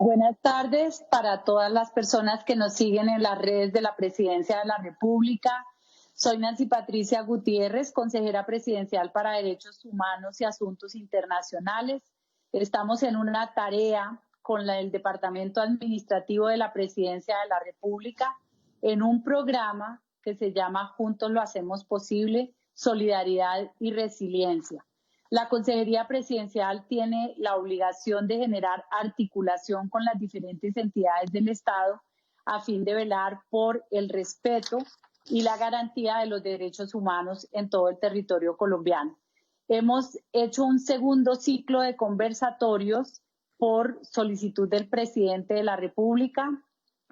Buenas tardes para todas las personas que nos siguen en las redes de la Presidencia de la República. Soy Nancy Patricia Gutiérrez, consejera presidencial para Derechos Humanos y Asuntos Internacionales. Estamos en una tarea con el Departamento Administrativo de la Presidencia de la República en un programa que se llama Juntos lo hacemos posible, solidaridad y resiliencia. La Consejería Presidencial tiene la obligación de generar articulación con las diferentes entidades del Estado a fin de velar por el respeto y la garantía de los derechos humanos en todo el territorio colombiano. Hemos hecho un segundo ciclo de conversatorios por solicitud del presidente de la República,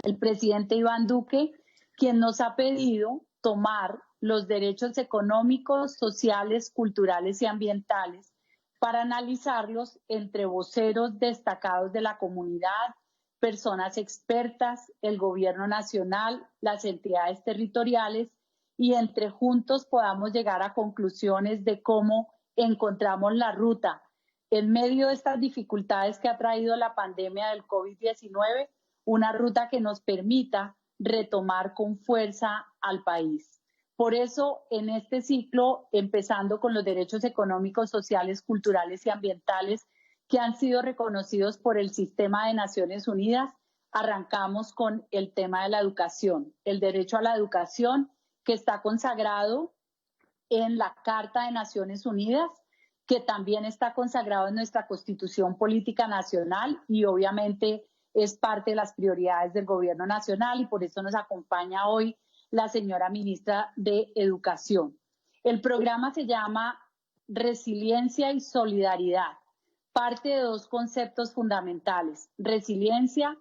el presidente Iván Duque, quien nos ha pedido tomar los derechos económicos, sociales, culturales y ambientales para analizarlos entre voceros destacados de la comunidad, personas expertas, el gobierno nacional, las entidades territoriales y entre juntos podamos llegar a conclusiones de cómo encontramos la ruta en medio de estas dificultades que ha traído la pandemia del COVID-19, una ruta que nos permita retomar con fuerza al país. Por eso, en este ciclo, empezando con los derechos económicos, sociales, culturales y ambientales que han sido reconocidos por el Sistema de Naciones Unidas, arrancamos con el tema de la educación, el derecho a la educación que está consagrado en la Carta de Naciones Unidas, que también está consagrado en nuestra Constitución Política Nacional y obviamente es parte de las prioridades del Gobierno Nacional y por eso nos acompaña hoy la señora ministra de Educación. El programa se llama Resiliencia y Solidaridad. Parte de dos conceptos fundamentales. Resiliencia,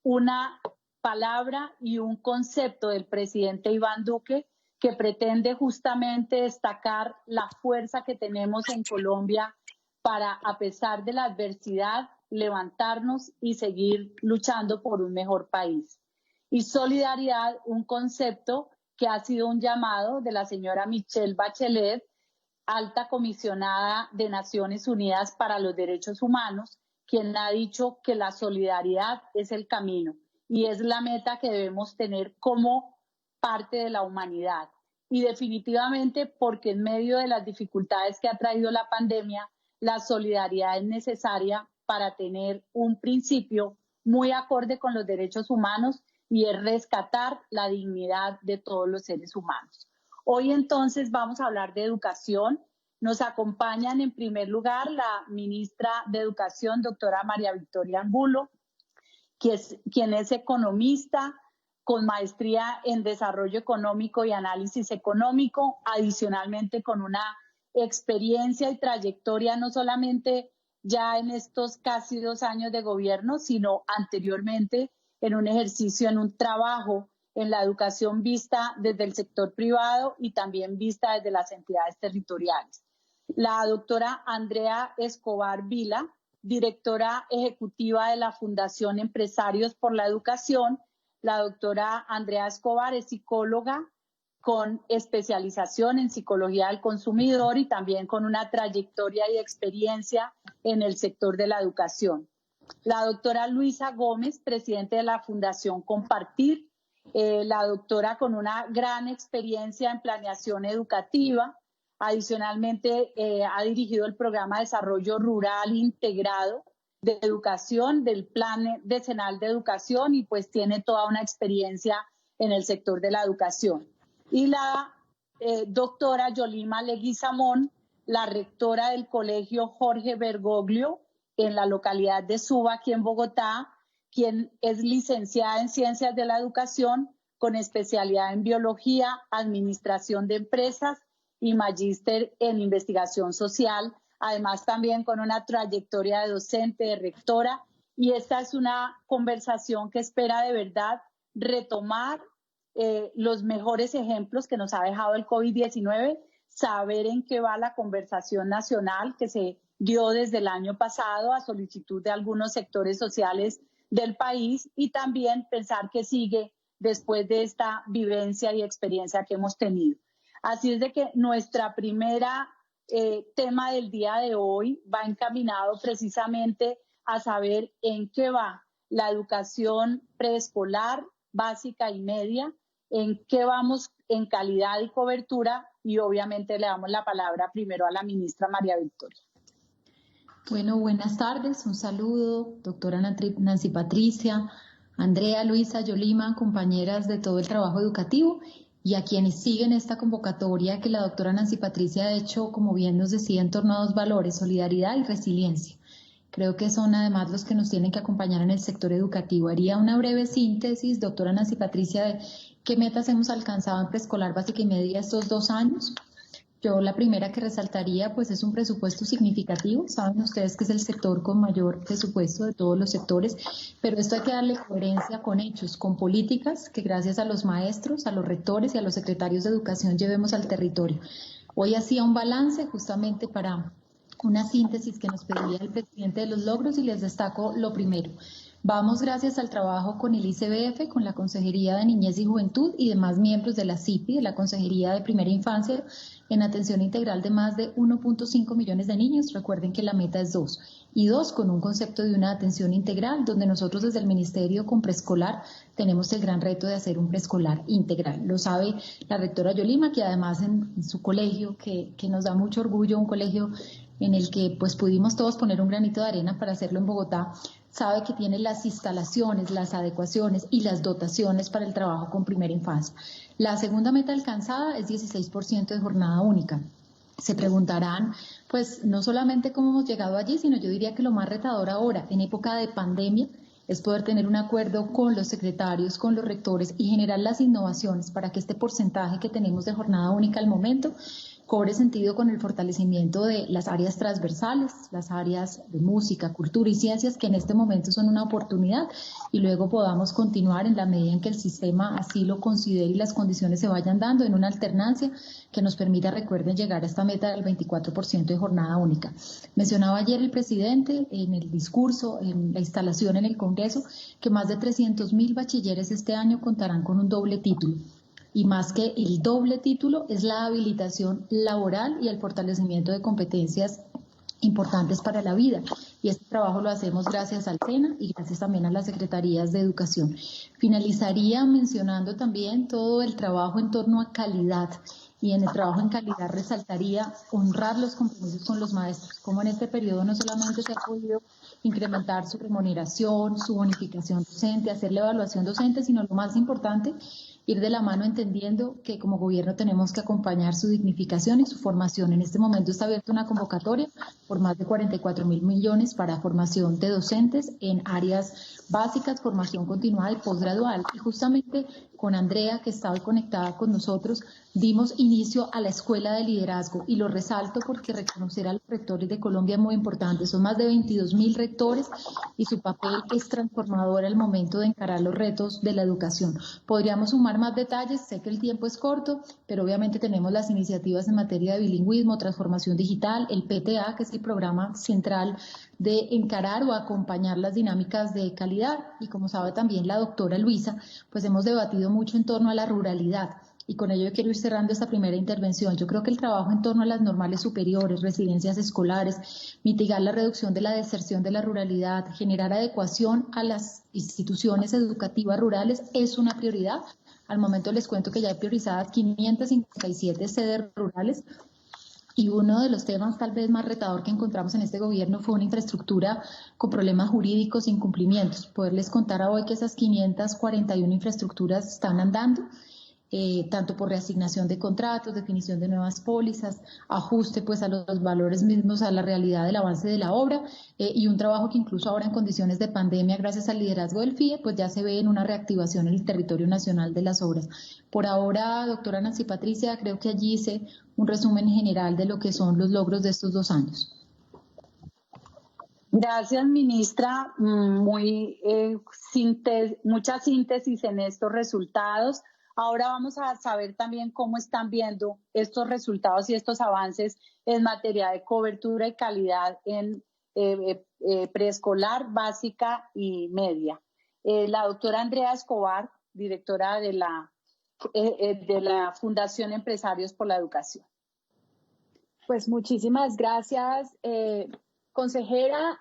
una palabra y un concepto del presidente Iván Duque que pretende justamente destacar la fuerza que tenemos en Colombia para, a pesar de la adversidad, levantarnos y seguir luchando por un mejor país. Y solidaridad, un concepto que ha sido un llamado de la señora Michelle Bachelet, alta comisionada de Naciones Unidas para los Derechos Humanos, quien ha dicho que la solidaridad es el camino y es la meta que debemos tener como parte de la humanidad. Y definitivamente porque en medio de las dificultades que ha traído la pandemia, la solidaridad es necesaria para tener un principio muy acorde con los derechos humanos y es rescatar la dignidad de todos los seres humanos. Hoy entonces vamos a hablar de educación. Nos acompañan en primer lugar la ministra de Educación, doctora María Victoria Angulo, quien es economista con maestría en Desarrollo Económico y Análisis Económico, adicionalmente con una experiencia y trayectoria no solamente ya en estos casi 2 años de gobierno, sino anteriormente en un ejercicio, en un trabajo en la educación vista desde el sector privado y también vista desde las entidades territoriales. La doctora Andrea Escobar Vila, directora ejecutiva de la Fundación Empresarios por la Educación. La doctora Andrea Escobar es psicóloga con especialización en psicología del consumidor y también con una trayectoria y experiencia en el sector de la educación. La doctora Luisa Gómez, presidente de la Fundación Compartir, la doctora con una gran experiencia en planeación educativa. Adicionalmente, ha dirigido el programa de desarrollo rural integrado de educación del Plan Decenal de Educación y pues tiene toda una experiencia en el sector de la educación. Y la doctora Yolima Leguizamón, la rectora del Colegio Jorge Bergoglio en la localidad de Suba, aquí en Bogotá, quien es licenciada en Ciencias de la Educación con especialidad en Biología, Administración de Empresas y magíster en Investigación Social, además también con una trayectoria de docente, de rectora, y esta es una conversación que espera de verdad retomar los mejores ejemplos que nos ha dejado el COVID-19, saber en qué va la conversación nacional que se dio desde el año pasado a solicitud de algunos sectores sociales del país y también pensar qué sigue después de esta vivencia y experiencia que hemos tenido. Así es de que nuestra primera tema del día de hoy va encaminado precisamente a saber en qué va la educación preescolar, básica y media, en qué vamos en calidad y cobertura, y obviamente le damos la palabra primero a la ministra María Victoria. Bueno, buenas tardes, un saludo, doctora Nancy Patricia, Andrea, Luisa, Yolima, compañeras de todo el trabajo educativo y a quienes siguen esta convocatoria que la doctora Nancy Patricia ha hecho, como bien nos decía, en torno a dos valores, solidaridad y resiliencia. Creo que son además los que nos tienen que acompañar en el sector educativo. Haría una breve síntesis, doctora Nancy Patricia, de qué metas hemos alcanzado en preescolar, básica y media estos 2 años. Yo la primera que resaltaría pues es un presupuesto significativo. Saben ustedes que es el sector con mayor presupuesto de todos los sectores, pero esto hay que darle coherencia con hechos, con políticas que gracias a los maestros, a los rectores y a los secretarios de educación llevemos al territorio. Hoy hacía un balance justamente para una síntesis que nos pedía el presidente de los logros y les destaco lo primero. Vamos gracias al trabajo con el ICBF, con la Consejería de Niñez y Juventud y demás miembros de la CIPI, de la Consejería de Primera Infancia, en atención integral de más de 1.5 millones de niños. Recuerden que la meta es 2. Y 2, con un concepto de una atención integral, donde nosotros desde el Ministerio con preescolar tenemos el gran reto de hacer un preescolar integral. Lo sabe la rectora Yolima, que además en su colegio, que nos da mucho orgullo, un colegio en el que pues pudimos todos poner un granito de arena para hacerlo en Bogotá, sabe que tiene las instalaciones, las adecuaciones y las dotaciones para el trabajo con primera infancia. La segunda meta alcanzada es 16% de jornada única. Se preguntarán, pues no solamente cómo hemos llegado allí, sino yo diría que lo más retador ahora, en época de pandemia, es poder tener un acuerdo con los secretarios, con los rectores y generar las innovaciones para que este porcentaje que tenemos de jornada única al momento cobre sentido con el fortalecimiento de las áreas transversales, las áreas de música, cultura y ciencias, que en este momento son una oportunidad, y luego podamos continuar en la medida en que el sistema así lo considere y las condiciones se vayan dando en una alternancia que nos permita, recuerden, llegar a esta meta del 24% de jornada única. Mencionaba ayer el presidente en el discurso, en la instalación en el Congreso, que más de 300.000 bachilleres este año contarán con un doble título. Y más que el doble título es la habilitación laboral y el fortalecimiento de competencias importantes para la vida. Y este trabajo lo hacemos gracias al SENA y gracias también a las Secretarías de Educación. Finalizaría mencionando también todo el trabajo en torno a calidad. Y en el trabajo en calidad resaltaría honrar los compromisos con los maestros, como en este periodo no solamente se ha podido incrementar su remuneración, su bonificación docente, hacer la evaluación docente, sino lo más importante, ir de la mano entendiendo que como gobierno tenemos que acompañar su dignificación y su formación. En este momento está abierta una convocatoria por más de 44.000 millones para formación de docentes en áreas básicas, formación continuada y posgradual. Y justamente con Andrea, que está hoy conectada con nosotros, dimos inicio a la Escuela de Liderazgo, y lo resalto porque reconocer a los rectores de Colombia es muy importante. Son más de 22.000 rectores y su papel es transformador al momento de encarar los retos de la educación. Podríamos sumar más detalles, sé que el tiempo es corto, pero obviamente tenemos las iniciativas en materia de bilingüismo, transformación digital, el PTA, que es el programa central de encarar o acompañar las dinámicas de calidad, y como sabe también la doctora Luisa, pues hemos debatido mucho en torno a la ruralidad. Y con ello yo quiero ir cerrando esta primera intervención. Yo creo que el trabajo en torno a las normales superiores, residencias escolares, mitigar la reducción de la deserción de la ruralidad, generar adecuación a las instituciones educativas rurales es una prioridad. Al momento les cuento que ya hay priorizadas 557 sedes rurales. Y uno de los temas tal vez más retador que encontramos en este gobierno fue una infraestructura con problemas jurídicos e incumplimientos. Poderles contar a hoy que esas 541 infraestructuras están andando, tanto por reasignación de contratos, definición de nuevas pólizas, ajuste pues a los valores mismos, a la realidad del avance de la obra, y un trabajo que incluso ahora en condiciones de pandemia, gracias al liderazgo del FIE, pues ya se ve en una reactivación en el territorio nacional de las obras. Por ahora, doctora Nancy Patricia, creo que allí hice un resumen general de lo que son los logros de estos 2 años. Gracias, ministra. Mucha síntesis en estos resultados. Ahora vamos a saber también cómo están viendo estos resultados y estos avances en materia de cobertura y calidad en preescolar, básica y media. La doctora Andrea Escobar, directora de la Fundación Empresarios por la Educación. Pues muchísimas gracias, consejera,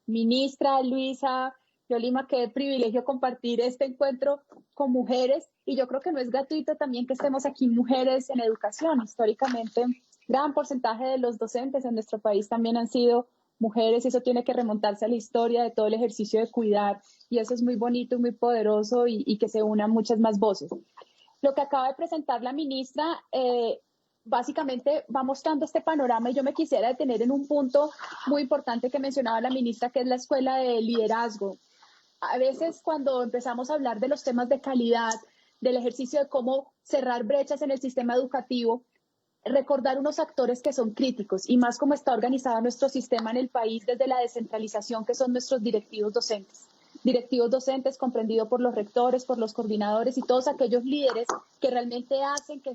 ministra Luisa, Yolima, qué privilegio compartir este encuentro con mujeres, y yo creo que no es gratuito también que estemos aquí mujeres en educación. Históricamente, gran porcentaje de los docentes en nuestro país también han sido mujeres, y eso tiene que remontarse a la historia de todo el ejercicio de cuidar, y eso es muy bonito y muy poderoso, y que se unan muchas más voces. Lo que acaba de presentar la ministra básicamente va mostrando este panorama, y yo me quisiera detener en un punto muy importante que mencionaba la ministra, que es la escuela de liderazgo. A veces cuando empezamos a hablar de los temas de calidad, del ejercicio de cómo cerrar brechas en el sistema educativo, recordar unos actores que son críticos, y más como está organizado nuestro sistema en el país desde la descentralización, que son nuestros directivos docentes. Directivos docentes comprendidos por los rectores, por los coordinadores y todos aquellos líderes que realmente hacen que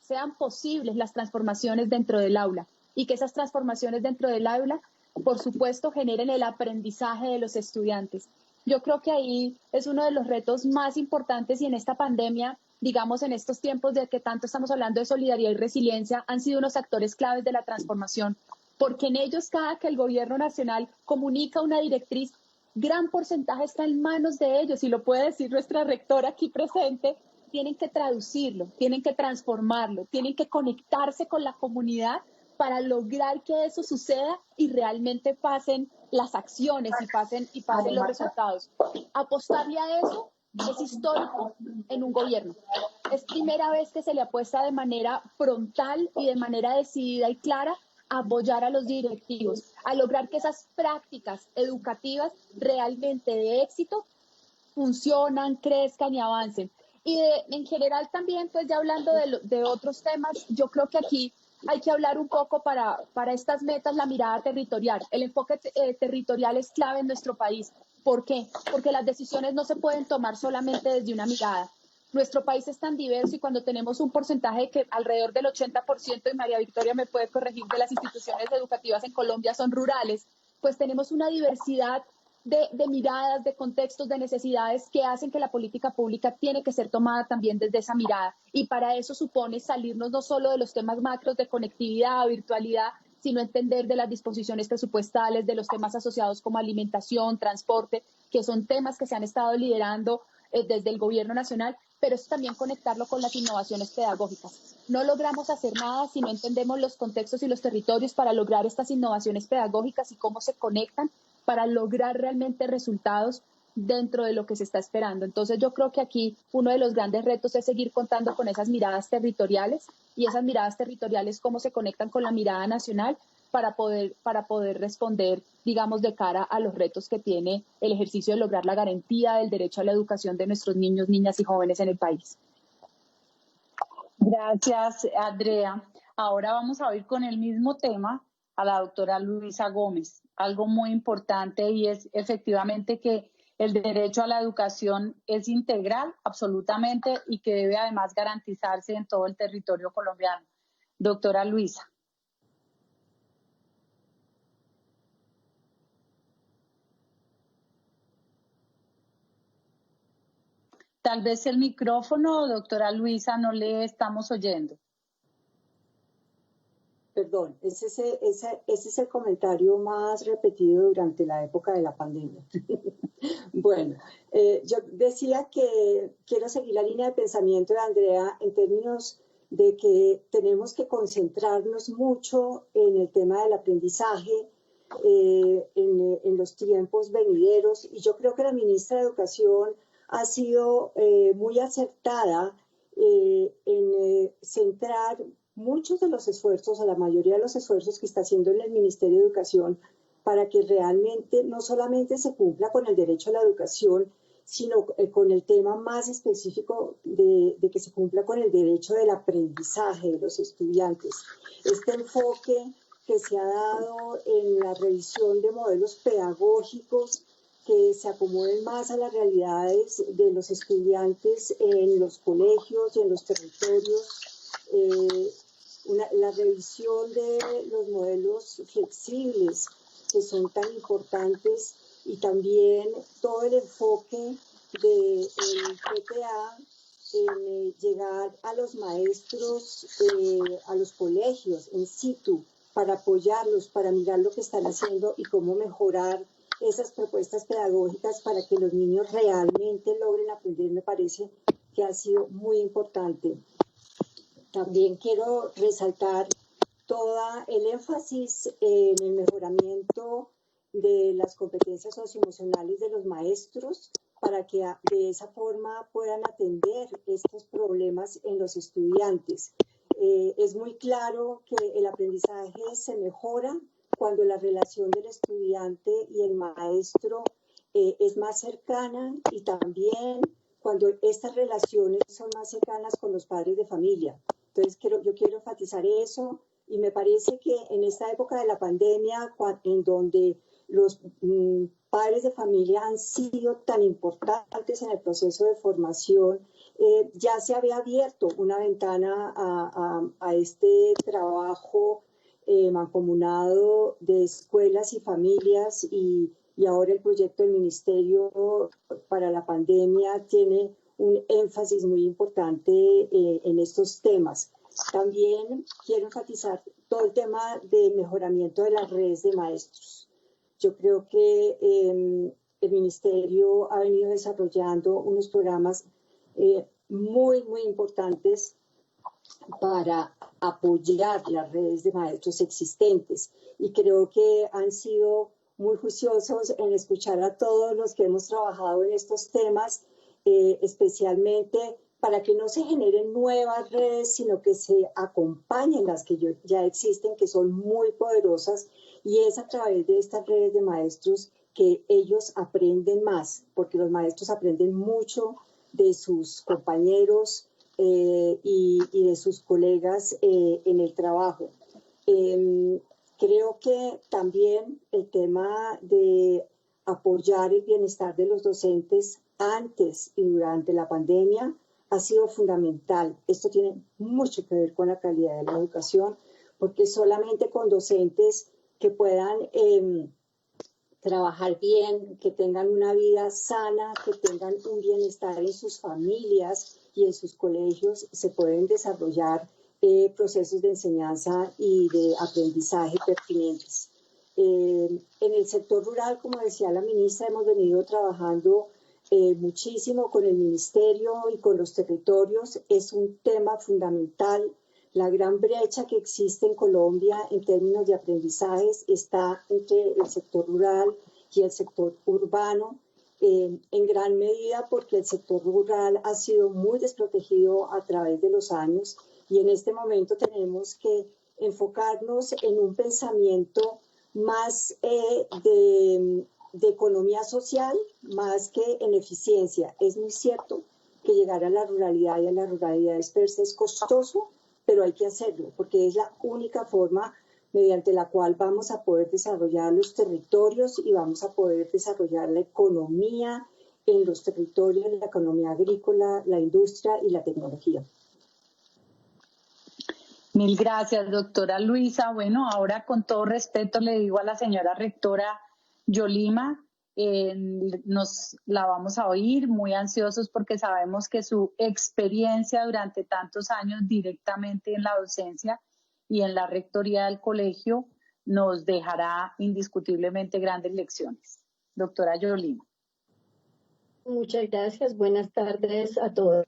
sean posibles las transformaciones dentro del aula, y que esas transformaciones dentro del aula, por supuesto, generen el aprendizaje de los estudiantes. Yo creo que ahí es uno de los retos más importantes, y en esta pandemia, digamos, en estos tiempos de que tanto estamos hablando de solidaridad y resiliencia, han sido unos actores claves de la transformación, porque en ellos, cada que el gobierno nacional comunica una directriz, gran porcentaje está en manos de ellos, y lo puede decir nuestra rectora aquí presente. Tienen que traducirlo, tienen que transformarlo, tienen que conectarse con la comunidad para lograr que eso suceda y realmente pasen las acciones y pasen los resultados. Apostarle a eso es histórico en un gobierno. Es primera vez que se le apuesta de manera frontal y de manera decidida y clara a apoyar a los directivos, a lograr que esas prácticas educativas realmente de éxito funcionan, crezcan y avancen. Y en general también, pues ya hablando de otros temas, yo creo que aquí hay que hablar un poco para estas metas, la mirada territorial. El enfoque territorial es clave en nuestro país. ¿Por qué? Porque las decisiones no se pueden tomar solamente desde una mirada. Nuestro país es tan diverso, y cuando tenemos un porcentaje que alrededor del 80%, y María Victoria me puede corregir, de las instituciones educativas en Colombia son rurales, pues tenemos una diversidad de miradas, de contextos, de necesidades, que hacen que la política pública tiene que ser tomada también desde esa mirada. Y para eso supone salirnos no solo de los temas macros de conectividad, virtualidad, sino entender de las disposiciones presupuestales, de los temas asociados como alimentación, transporte, que son temas que se han estado liderando desde el gobierno nacional, pero es también conectarlo con las innovaciones pedagógicas. No logramos hacer nada si no entendemos los contextos y los territorios para lograr estas innovaciones pedagógicas y cómo se conectan para lograr realmente resultados dentro de lo que se está esperando. Entonces yo creo que aquí uno de los grandes retos es seguir contando con esas miradas territoriales, y esas miradas territoriales cómo se conectan con la mirada nacional para poder responder, digamos, de cara a los retos que tiene el ejercicio de lograr la garantía del derecho a la educación de nuestros niños, niñas y jóvenes en el país. Gracias, Andrea. Ahora vamos a oír con el mismo tema a la doctora Luisa Gómez. Algo muy importante, y es efectivamente que el derecho a la educación es integral, absolutamente, y que debe además garantizarse en todo el territorio colombiano. Doctora Luisa. Tal vez el micrófono, doctora Luisa, no le estamos oyendo. Perdón, ese es el comentario más repetido durante la época de la pandemia. Bueno, yo decía que quiero seguir la línea de pensamiento de Andrea en términos de que tenemos que concentrarnos mucho en el tema del aprendizaje, en los tiempos venideros, y yo creo que la ministra de Educación ha sido muy acertada en centrar muchos de los esfuerzos, o la mayoría de los esfuerzos que está haciendo en el Ministerio de Educación, para que realmente no solamente se cumpla con el derecho a la educación, sino con el tema más específico de que se cumpla con el derecho del aprendizaje de los estudiantes. Este enfoque que se ha dado en la revisión de modelos pedagógicos que se acomoden más a las realidades de los estudiantes en los colegios y en los territorios, la revisión de los modelos flexibles que son tan importantes, y también todo el enfoque del PTA en llegar a los maestros, a los colegios en situ, para apoyarlos, para mirar lo que están haciendo y cómo mejorar esas propuestas pedagógicas para que los niños realmente logren aprender, me parece que ha sido muy importante. También quiero resaltar todo el énfasis en el mejoramiento de las competencias socioemocionales de los maestros para que de esa forma puedan atender estos problemas en los estudiantes. Es muy claro que el aprendizaje se mejora cuando la relación del estudiante y el maestro es más cercana, y también cuando estas relaciones son más cercanas con los padres de familia. Entonces yo quiero enfatizar eso, y me parece que en esta época de la pandemia, en donde los padres de familia han sido tan importantes en el proceso de formación, ya se había abierto una ventana a este trabajo mancomunado de escuelas y familias, y ahora el proyecto del Ministerio para la pandemia tiene un énfasis muy importante en estos temas. También quiero enfatizar todo el tema de mejoramiento de las redes de maestros. Yo creo que el Ministerio ha venido desarrollando unos programas muy, muy importantes para apoyar las redes de maestros existentes, y creo que han sido muy juiciosos en escuchar a todos los que hemos trabajado en estos temas, especialmente para que no se generen nuevas redes, sino que se acompañen las que ya existen, que son muy poderosas, y es a través de estas redes de maestros que ellos aprenden más, porque los maestros aprenden mucho de sus compañeros y de sus colegas en el trabajo. Creo que también el tema de apoyar el bienestar de los docentes antes y durante la pandemia ha sido fundamental. Esto tiene mucho que ver con la calidad de la educación, porque solamente con docentes que puedan trabajar bien, que tengan una vida sana, que tengan un bienestar en sus familias y en sus colegios, se pueden desarrollar procesos de enseñanza y de aprendizaje pertinentes. En el sector rural, como decía la ministra, hemos venido trabajando muchísimo con el Ministerio y con los territorios. Es un tema fundamental. La gran brecha que existe en Colombia en términos de aprendizajes está entre el sector rural y el sector urbano, en gran medida porque el sector rural ha sido muy desprotegido a través de los años, y en este momento tenemos que enfocarnos en un pensamiento más de economía social, más que en eficiencia. Es muy cierto que llegar a la ruralidad y a la ruralidad dispersa es costoso, pero hay que hacerlo, porque es la única forma mediante la cual vamos a poder desarrollar los territorios y vamos a poder desarrollar la economía en los territorios, la economía agrícola, la industria y la tecnología. Mil gracias, doctora Luisa. Bueno, ahora con todo respeto le digo a la señora rectora Yolima, nos la vamos a oír, muy ansiosos porque sabemos que su experiencia durante tantos años directamente en la docencia y en la rectoría del colegio nos dejará indiscutiblemente grandes lecciones. Doctora Yolima. Muchas gracias, buenas tardes a todas.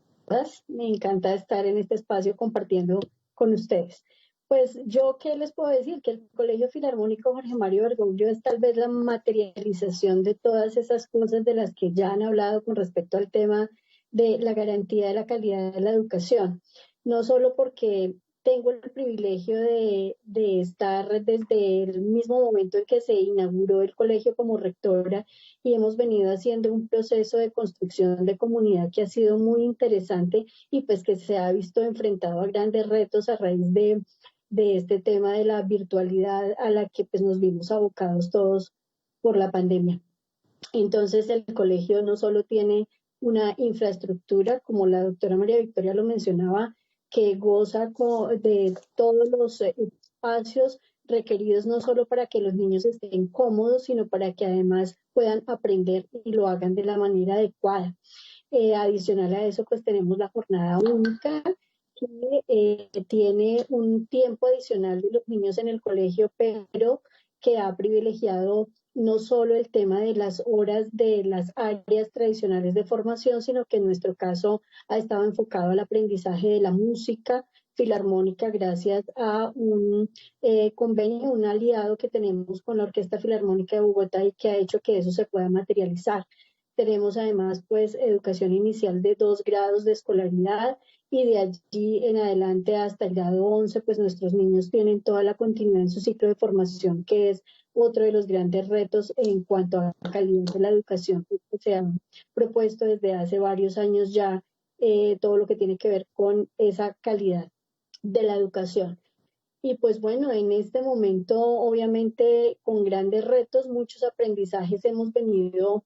Me encanta estar en este espacio compartiendo con ustedes. Pues yo, ¿qué les puedo decir? Que el Colegio Filarmónico Jorge Mario Bergoglio es tal vez la materialización de todas esas cosas de las que ya han hablado con respecto al tema de la garantía de la calidad de la educación. No solo porque tengo el privilegio de estar desde el mismo momento en que se inauguró el colegio como rectora, y hemos venido haciendo un proceso de construcción de comunidad que ha sido muy interesante y pues que se ha visto enfrentado a grandes retos a raíz de este tema de la virtualidad a la que pues nos vimos abocados todos por la pandemia. Entonces el colegio no solo tiene una infraestructura, como la doctora María Victoria lo mencionaba, que goza de todos los espacios requeridos no solo para que los niños estén cómodos, sino para que además puedan aprender y lo hagan de la manera adecuada. Adicional a eso, pues tenemos la jornada única, que tiene un tiempo adicional de los niños en el colegio, pero que ha privilegiado no solo el tema de las horas de las áreas tradicionales de formación, sino que en nuestro caso ha estado enfocado al aprendizaje de la música filarmónica gracias a un convenio, un aliado que tenemos con la Orquesta Filarmónica de Bogotá y que ha hecho que eso se pueda materializar. Tenemos además pues educación inicial de 2 grados de escolaridad y de allí en adelante hasta el grado 11 pues nuestros niños tienen toda la continuidad en su ciclo de formación, que es otro de los grandes retos en cuanto a la calidad de la educación que se ha propuesto desde hace varios años ya, todo lo que tiene que ver con esa calidad de la educación. Y pues bueno, en este momento obviamente con grandes retos, muchos aprendizajes hemos venido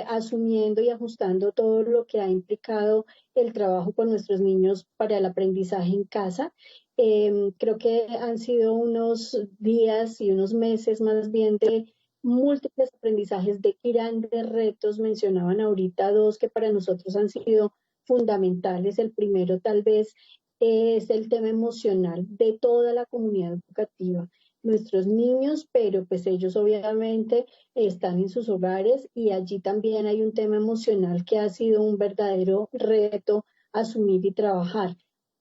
asumiendo y ajustando todo lo que ha implicado el trabajo con nuestros niños para el aprendizaje en casa. Creo que han sido unos días y unos meses más bien de múltiples aprendizajes, de grandes retos. Mencionaban ahorita 2 que para nosotros han sido fundamentales. El primero tal vez es el tema emocional de toda la comunidad educativa, nuestros niños, pero pues ellos obviamente están en sus hogares y allí también hay un tema emocional que ha sido un verdadero reto asumir y trabajar.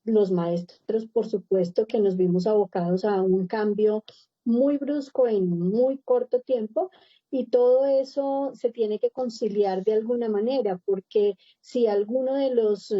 Los maestros, por supuesto, que nos vimos abocados a un cambio muy brusco en muy corto tiempo, y todo eso se tiene que conciliar de alguna manera, porque si alguno de los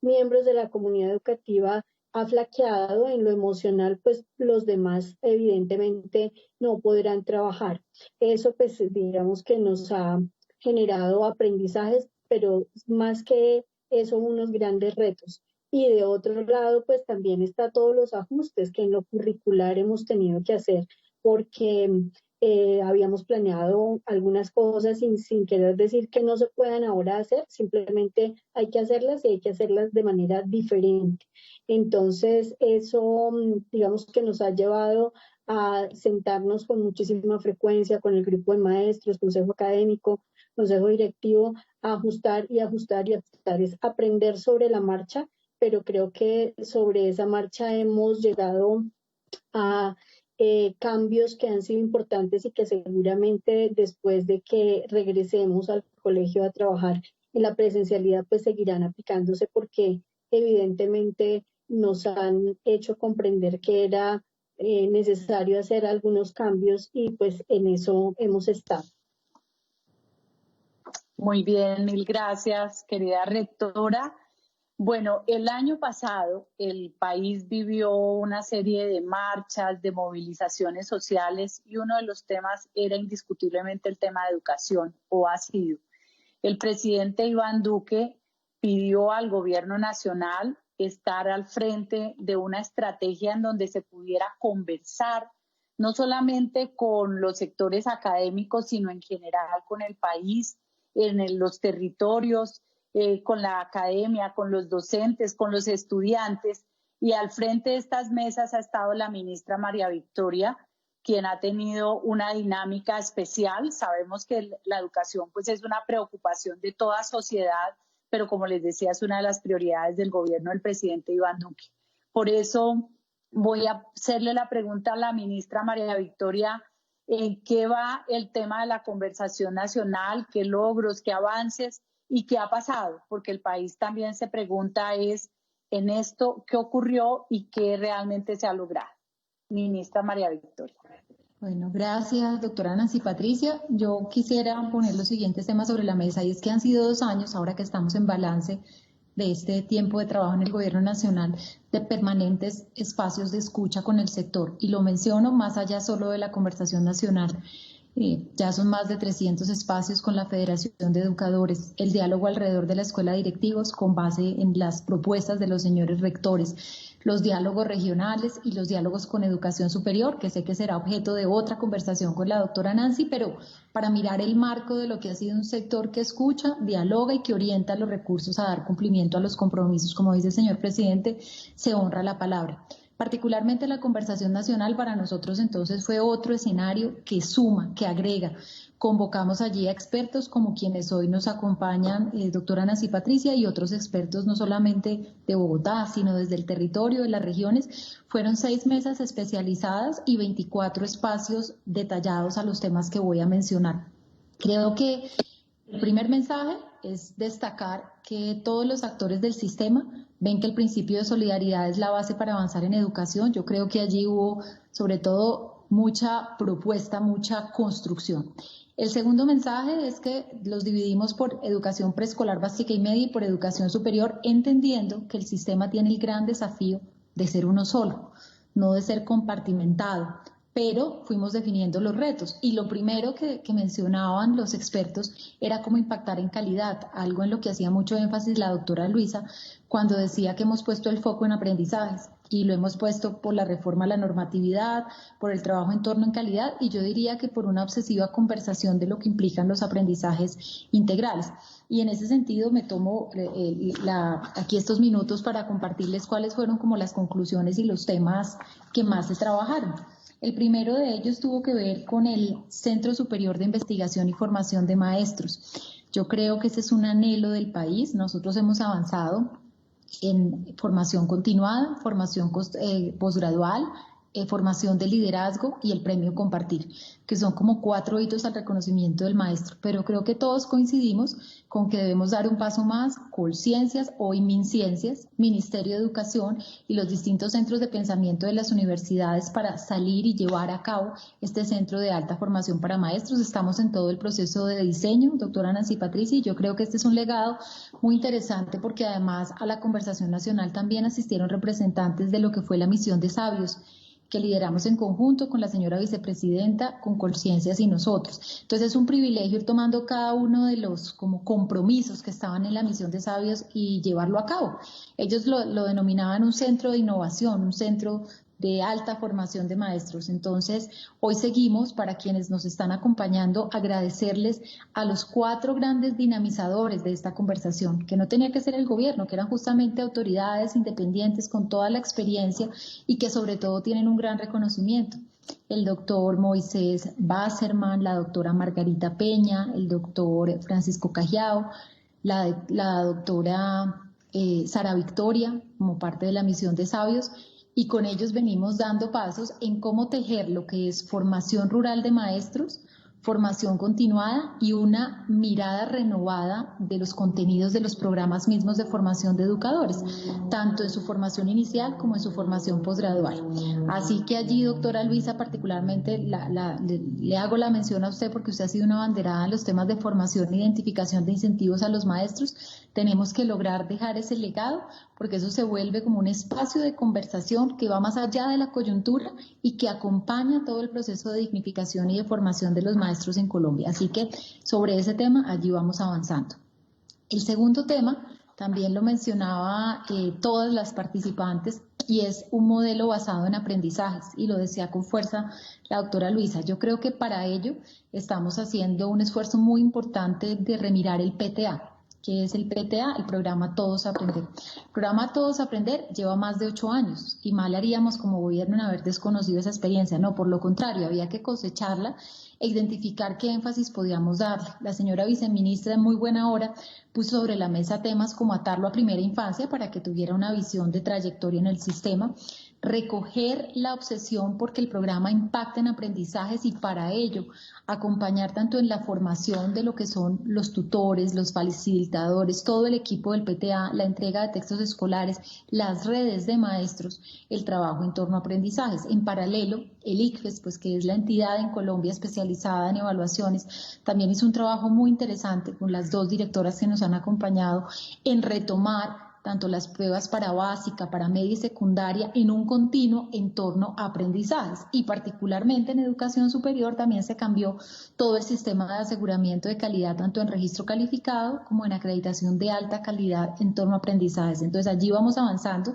miembros de la comunidad educativa ha flaqueado en lo emocional, pues los demás evidentemente no podrán trabajar. Eso pues digamos que nos ha generado aprendizajes, pero más que eso unos grandes retos. Y de otro lado pues también está todos los ajustes que en lo curricular hemos tenido que hacer, porque habíamos planeado algunas cosas sin querer decir que no se puedan ahora hacer, simplemente hay que hacerlas y hay que hacerlas de manera diferente. Entonces eso digamos que nos ha llevado a sentarnos con muchísima frecuencia con el grupo de maestros, consejo académico, consejo directivo, a ajustar y ajustar y ajustar, es aprender sobre la marcha, pero creo que sobre esa marcha hemos llegado a cambios que han sido importantes y que seguramente después de que regresemos al colegio a trabajar en la presencialidad pues seguirán aplicándose, porque evidentemente nos han hecho comprender que era necesario hacer algunos cambios y pues en eso hemos estado. Muy bien, mil gracias, querida rectora. Bueno, el año pasado el país vivió una serie de marchas, de movilizaciones sociales, y uno de los temas era indiscutiblemente el tema de educación, o ha sido. El presidente Iván Duque pidió al gobierno nacional estar al frente de una estrategia en donde se pudiera conversar, no solamente con los sectores académicos, sino en general con el país, en los territorios, con la academia, con los docentes, con los estudiantes, y al frente de estas mesas ha estado la ministra María Victoria, quien ha tenido una dinámica especial. Sabemos que la educación pues es una preocupación de toda sociedad, pero como les decía, es una de las prioridades del gobierno del presidente Iván Duque. Por eso voy a hacerle la pregunta a la ministra María Victoria: ¿en qué va el tema de la conversación nacional? ¿Qué logros, qué avances y qué ha pasado? Porque el país también se pregunta es en esto qué ocurrió y qué realmente se ha logrado. Ministra María Victoria. Bueno, gracias, doctora Nancy Patricia. Yo quisiera poner los siguientes temas sobre la mesa, y es que han sido 2 años, ahora que estamos en balance de este tiempo de trabajo en el Gobierno Nacional, de permanentes espacios de escucha con el sector. Y lo menciono más allá solo de la conversación nacional. Ya son más de 300 espacios con la Federación de Educadores, el diálogo alrededor de la escuela de directivos con base en las propuestas de los señores rectores, los diálogos regionales y los diálogos con educación superior, que sé que será objeto de otra conversación con la doctora Nancy, pero para mirar el marco de lo que ha sido un sector que escucha, dialoga y que orienta los recursos a dar cumplimiento a los compromisos. Como dice el señor presidente, se honra la palabra. Particularmente la conversación nacional para nosotros entonces fue otro escenario que suma, que agrega. Convocamos allí a expertos como quienes hoy nos acompañan, doctora Nancy Patricia, y otros expertos no solamente de Bogotá, sino desde el territorio, de las regiones. Fueron 6 mesas especializadas y 24 espacios detallados a los temas que voy a mencionar. Creo que el primer mensaje es destacar que todos los actores del sistema ven que el principio de solidaridad es la base para avanzar en educación. Yo creo que allí hubo sobre todo mucha propuesta, mucha construcción. El segundo mensaje es que los dividimos por educación preescolar básica y media y por educación superior, entendiendo que el sistema tiene el gran desafío de ser uno solo, no de ser compartimentado. Pero fuimos definiendo los retos y lo primero que mencionaban los expertos era cómo impactar en calidad, algo en lo que hacía mucho énfasis la doctora Luisa cuando decía que hemos puesto el foco en aprendizajes y lo hemos puesto por la reforma a la normatividad, por el trabajo en torno en calidad y yo diría que por una obsesiva conversación de lo que implican los aprendizajes integrales. Y en ese sentido me tomo aquí estos minutos para compartirles cuáles fueron como las conclusiones y los temas que más se trabajaron. El primero de ellos tuvo que ver con el Centro Superior de Investigación y Formación de Maestros. Yo creo que ese es un anhelo del país. Nosotros hemos avanzado en formación continuada, formación posgradual, formación de liderazgo y el premio Compartir, que son como 4 hitos al reconocimiento del maestro, pero creo que todos coincidimos con que debemos dar un paso más, Colciencias, hoy MinCiencias, Ministerio de Educación y los distintos centros de pensamiento de las universidades para salir y llevar a cabo este centro de alta formación para maestros. Estamos en todo el proceso de diseño, doctora Nancy Patricia, y yo creo que este es un legado muy interesante porque además a la conversación nacional también asistieron representantes de lo que fue la misión de sabios, que lideramos en conjunto con la señora vicepresidenta, con Colciencias y nosotros. Entonces es un privilegio ir tomando cada uno de los como compromisos que estaban en la misión de sabios y llevarlo a cabo. Ellos lo denominaban un centro de innovación, un centro de alta formación de maestros. Entonces, hoy seguimos, para quienes nos están acompañando, agradecerles a los 4 grandes dinamizadores de esta conversación, que no tenía que ser el gobierno, que eran justamente autoridades independientes con toda la experiencia y que sobre todo tienen un gran reconocimiento. El doctor Moisés Basserman, la doctora Margarita Peña, el doctor Francisco Cajiao, la doctora Sara Victoria, como parte de la misión de sabios, y con ellos venimos dando pasos en cómo tejer lo que es formación rural de maestros, formación continuada y una mirada renovada de los contenidos de los programas mismos de formación de educadores, tanto en su formación inicial como en su formación posgradual. Así que allí, doctora Luisa, particularmente le hago la mención a usted porque usted ha sido una abanderada en los temas de formación e identificación de incentivos a los maestros. Tenemos que lograr dejar ese legado porque eso se vuelve como un espacio de conversación que va más allá de la coyuntura y que acompaña todo el proceso de dignificación y de formación de los maestros en Colombia. Así que sobre ese tema allí vamos avanzando. El segundo tema también lo mencionaba todas las participantes y es un modelo basado en aprendizajes y lo decía con fuerza la doctora Luisa. Yo creo que para ello estamos haciendo un esfuerzo muy importante de remirar el PTA. ¿Qué es el PTA? El programa Todos Aprender. El programa Todos Aprender lleva más de 8 años y mal haríamos como gobierno en haber desconocido esa experiencia. No, por lo contrario, había que cosecharla e identificar qué énfasis podíamos darle. La señora viceministra en muy buena hora puso sobre la mesa temas como atarlo a primera infancia para que tuviera una visión de trayectoria en el sistema, recoger la obsesión porque el programa impacta en aprendizajes y para ello acompañar tanto en la formación de lo que son los tutores, los facilitadores, todo el equipo del PTA, la entrega de textos escolares, las redes de maestros, el trabajo en torno a aprendizajes. En paralelo, el ICFES, pues que es la entidad en Colombia especializada en evaluaciones, también hizo un trabajo muy interesante con las 2 directoras que nos han acompañado en retomar tanto las pruebas para básica, para media y secundaria, en un continuo en torno a aprendizajes. Y particularmente en educación superior también se cambió todo el sistema de aseguramiento de calidad, tanto en registro calificado como en acreditación de alta calidad en torno a aprendizajes. Entonces allí vamos avanzando.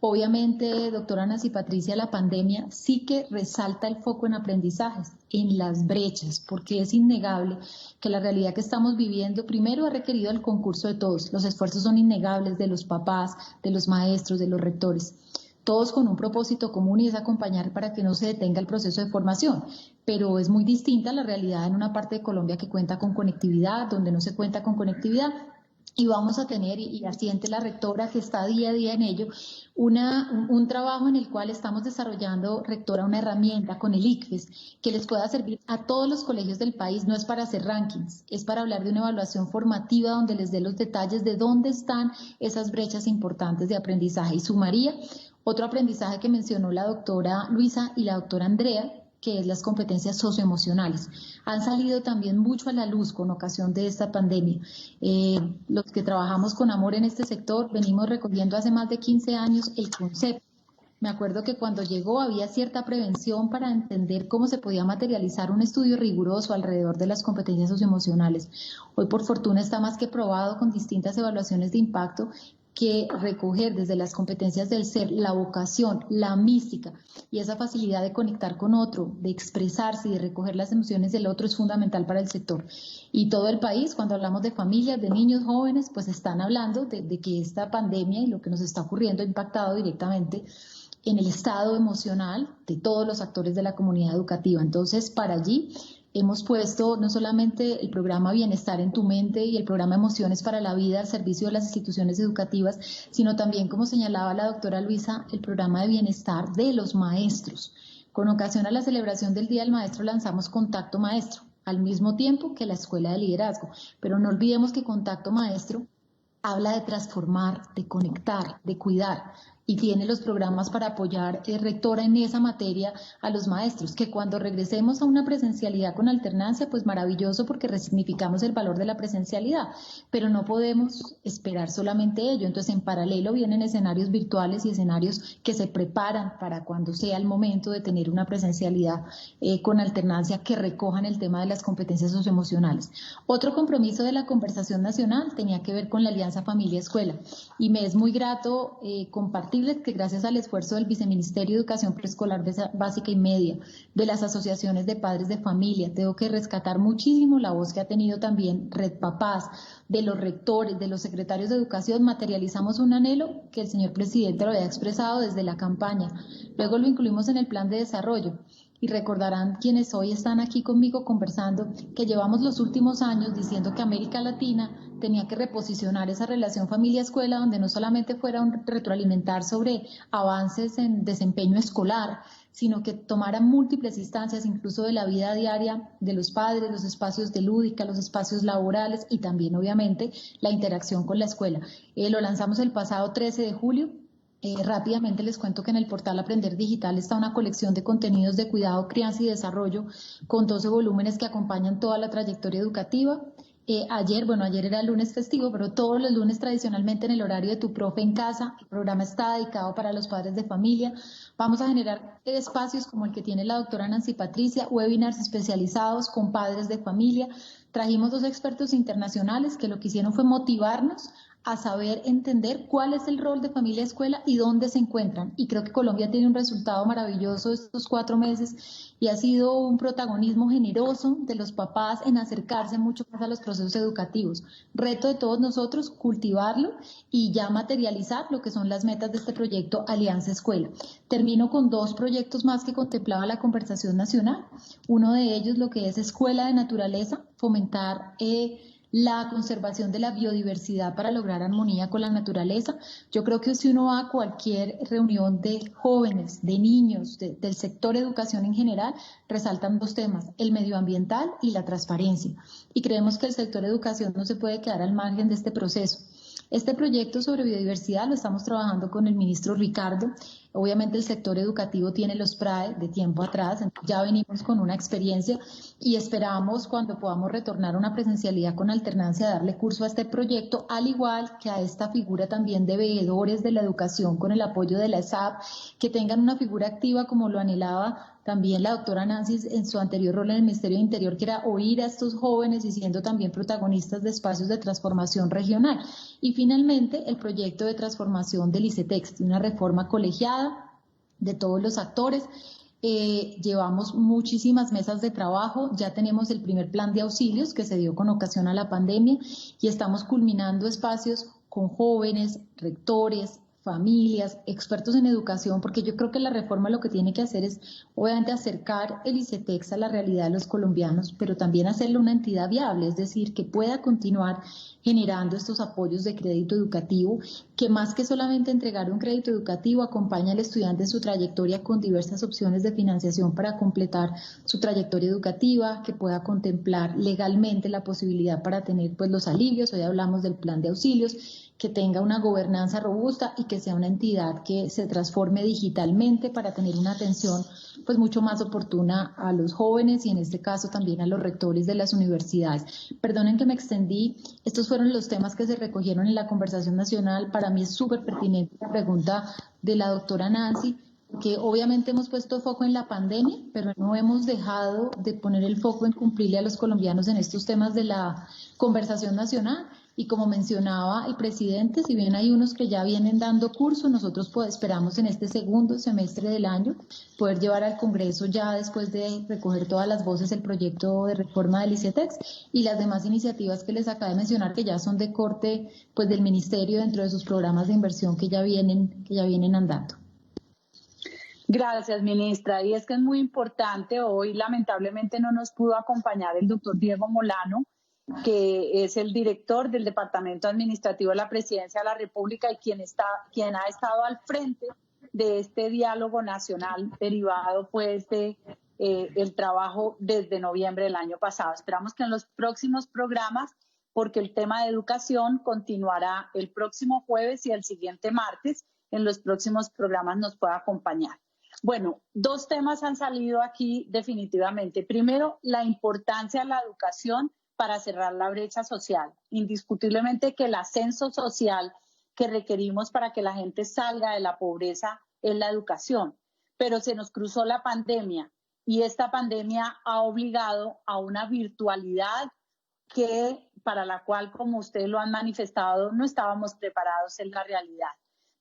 Obviamente, doctora Nancy Patricia, la pandemia sí que resalta el foco en aprendizajes, en las brechas, porque es innegable que la realidad que estamos viviendo primero ha requerido el concurso de todos. Los esfuerzos son innegables de los papás, de los maestros, de los rectores. todos con un propósito común y es acompañar para que no se detenga el proceso de formación. Pero es muy distinta la realidad en una parte de Colombia que cuenta con conectividad, donde no se cuenta con conectividad. Y vamos a tener, y asiente la rectora que está día a día en ello, un trabajo en el cual estamos desarrollando, rectora, una herramienta con el ICFES que les pueda servir a todos los colegios del país. No es para hacer rankings, es para hablar de una evaluación formativa donde les dé los detalles de dónde están esas brechas importantes de aprendizaje. Y sumaría otro aprendizaje que mencionó la doctora Luisa y la doctora Andrea, que es las competencias socioemocionales. Han salido también mucho a la luz con ocasión de esta pandemia. Los que trabajamos con amor en este sector venimos recogiendo hace más de 15 años el concepto. Me acuerdo que cuando llegó había cierta prevención para entender cómo se podía materializar un estudio riguroso alrededor de las competencias socioemocionales. Hoy, por fortuna, está más que probado con distintas evaluaciones de impacto que recoger desde las competencias del ser, la vocación, la mística y esa facilidad de conectar con otro, de expresarse y de recoger las emociones del otro es fundamental para el sector. Y todo el país, cuando hablamos de familias, de niños, jóvenes, pues están hablando de que esta pandemia y lo que nos está ocurriendo ha impactado directamente en el estado emocional de todos los actores de la comunidad educativa. Entonces, para allí hemos puesto no solamente el programa Bienestar en tu Mente y el programa Emociones para la Vida al servicio de las instituciones educativas, sino también, como señalaba la doctora Luisa, el programa de bienestar de los maestros. Con ocasión a la celebración del Día del Maestro lanzamos Contacto Maestro, al mismo tiempo que la Escuela de Liderazgo. Pero no olvidemos que Contacto Maestro habla de transformar, de conectar, de cuidar, y tiene los programas para apoyar, rectora, en esa materia a los maestros, que cuando regresemos a una presencialidad con alternancia, pues maravilloso, porque resignificamos el valor de la presencialidad, pero no podemos esperar solamente ello. Entonces, en paralelo vienen escenarios virtuales y escenarios que se preparan para cuando sea el momento de tener una presencialidad con alternancia que recojan el tema de las competencias socioemocionales. Otro compromiso de la conversación nacional tenía que ver con la Alianza Familia-Escuela, y me es muy grato compartir que gracias al esfuerzo del Viceministerio de Educación Preescolar Básica y Media, de las asociaciones de padres de familia, tengo que rescatar muchísimo la voz que ha tenido también Red Papás, de los rectores, de los secretarios de educación, materializamos un anhelo que el señor presidente lo había expresado desde la campaña. Luego lo incluimos en el plan de desarrollo. Y recordarán quienes hoy están aquí conmigo conversando que llevamos los últimos años diciendo que América Latina tenía que reposicionar esa relación familia-escuela, donde no solamente fuera un retroalimentar sobre avances en desempeño escolar, sino que tomara múltiples instancias, incluso de la vida diaria de los padres, los espacios de lúdica, los espacios laborales y también, obviamente, la interacción con la escuela. Lo lanzamos el pasado 13 de julio. Rápidamente les cuento que en el portal Aprender Digital está una colección de contenidos de cuidado, crianza y desarrollo con 12 volúmenes que acompañan toda la trayectoria educativa. Ayer era el lunes festivo, pero todos los lunes tradicionalmente en el horario de Tu Profe en Casa, el programa está dedicado para los padres de familia. Vamos a generar espacios como el que tiene la doctora Nancy Patricia, webinars especializados con padres de familia. Trajimos 2 expertos internacionales que lo que hicieron fue motivarnos a saber entender cuál es el rol de familia-escuela y dónde se encuentran. Y creo que Colombia tiene un resultado maravilloso estos 4 meses y ha sido un protagonismo generoso de los papás en acercarse mucho más a los procesos educativos. Reto de todos nosotros, cultivarlo y ya materializar lo que son las metas de este proyecto Alianza Escuela. Termino con 2 proyectos más que contemplaba la conversación nacional. Uno de ellos, lo que es Escuela de Naturaleza, fomentar la conservación de la biodiversidad para lograr armonía con la naturaleza. Yo creo que si uno va a cualquier reunión de jóvenes, de niños, del sector educación en general, resaltan 2 temas, el medioambiental y la transparencia. Y creemos que el sector educación no se puede quedar al margen de este proceso. Este proyecto sobre biodiversidad lo estamos trabajando con el ministro Ricardo. Obviamente el sector educativo tiene los PRAE de tiempo atrás, entonces ya venimos con una experiencia y esperamos cuando podamos retornar a una presencialidad con alternancia darle curso a este proyecto, al igual que a esta figura también de veedores de la educación con el apoyo de la ESAP, que tengan una figura activa como lo anhelaba también la doctora Nancy en su anterior rol en el Ministerio de Interior, que era oír a estos jóvenes y siendo también protagonistas de espacios de transformación regional. Y finalmente el proyecto de transformación del ICETEX, una reforma colegiada de todos los actores. Llevamos muchísimas mesas de trabajo, ya tenemos el primer plan de auxilios que se dio con ocasión a la pandemia y estamos culminando espacios con jóvenes, rectores, familias, expertos en educación, porque yo creo que la reforma lo que tiene que hacer es obviamente acercar el ICETEX a la realidad de los colombianos, pero también hacerlo una entidad viable, es decir, que pueda continuar generando estos apoyos de crédito educativo, que más que solamente entregar un crédito educativo, acompaña al estudiante en su trayectoria con diversas opciones de financiación para completar su trayectoria educativa, que pueda contemplar legalmente la posibilidad para tener pues los alivios, hoy hablamos del plan de auxilios, que tenga una gobernanza robusta y que sea una entidad que se transforme digitalmente para tener una atención pues mucho más oportuna a los jóvenes y en este caso también a los rectores de las universidades. Perdonen que me extendí, estos fueron los temas que se recogieron en la conversación nacional. Para mí es súper pertinente la pregunta de la doctora Nancy, que obviamente hemos puesto foco en la pandemia, pero no hemos dejado de poner el foco en cumplirle a los colombianos en estos temas de la conversación nacional. Y como mencionaba el presidente, si bien hay unos que ya vienen dando curso, nosotros pues esperamos en este segundo semestre del año poder llevar al Congreso ya después de recoger todas las voces el proyecto de reforma del ICETEX y las demás iniciativas que les acabé de mencionar que ya son de corte pues del Ministerio dentro de sus programas de inversión que ya vienen andando. Gracias, ministra. Y es que es muy importante, hoy lamentablemente no nos pudo acompañar el doctor Diego Molano, que es el director del Departamento Administrativo de la Presidencia de la República y quien ha estado al frente de este diálogo nacional derivado pues de el trabajo desde noviembre del año pasado. Esperamos que en los próximos programas, porque el tema de educación continuará el próximo jueves y el siguiente martes, en los próximos programas nos pueda acompañar. Bueno, dos temas han salido aquí definitivamente. Primero, la importancia de la educación para cerrar la brecha social. Indiscutiblemente que el ascenso social que requerimos para que la gente salga de la pobreza es la educación, pero se nos cruzó la pandemia y esta pandemia ha obligado a una virtualidad para la cual, como ustedes lo han manifestado, no estábamos preparados en la realidad.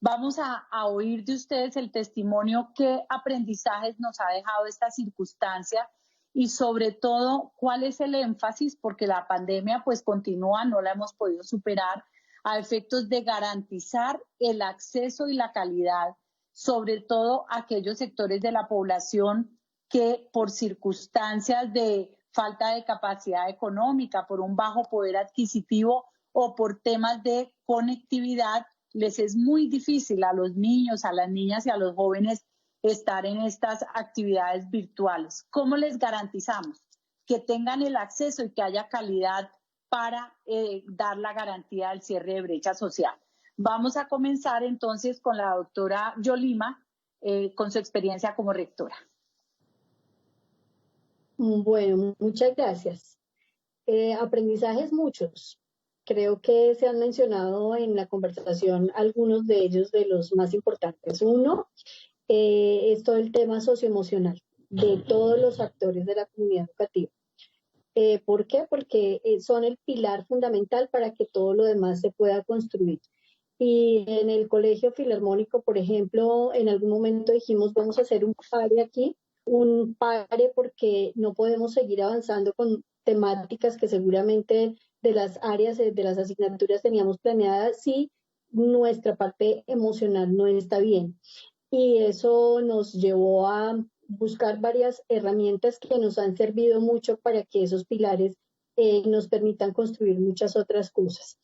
Vamos a oír de ustedes el testimonio, qué aprendizajes nos ha dejado esta circunstancia y sobre todo cuál es el énfasis, porque la pandemia pues continúa, no la hemos podido superar, a efectos de garantizar el acceso y la calidad, sobre todo a aquellos sectores de la población que por circunstancias de falta de capacidad económica, por un bajo poder adquisitivo o por temas de conectividad, les es muy difícil a los niños, a las niñas y a los jóvenes estar en estas actividades virtuales. ¿Cómo les garantizamos que tengan el acceso y que haya calidad para dar la garantía del cierre de brecha social? Vamos a comenzar entonces con la doctora Yolima, con su experiencia como rectora. Bueno, muchas gracias. Aprendizajes muchos. Creo que se han mencionado en la conversación algunos de ellos, de los más importantes. Uno, es todo el tema socioemocional de todos los actores de la comunidad educativa. ¿Por qué? Porque son el pilar fundamental para que todo lo demás se pueda construir. Y en el Colegio Filarmónico, por ejemplo, en algún momento dijimos, vamos a hacer un pare aquí, un pare porque no podemos seguir avanzando con temáticas que seguramente de las áreas, de las asignaturas teníamos planeadas si nuestra parte emocional no está bien. Y eso nos llevó a buscar varias herramientas que nos han servido mucho para que esos pilares nos permitan construir muchas otras cosas.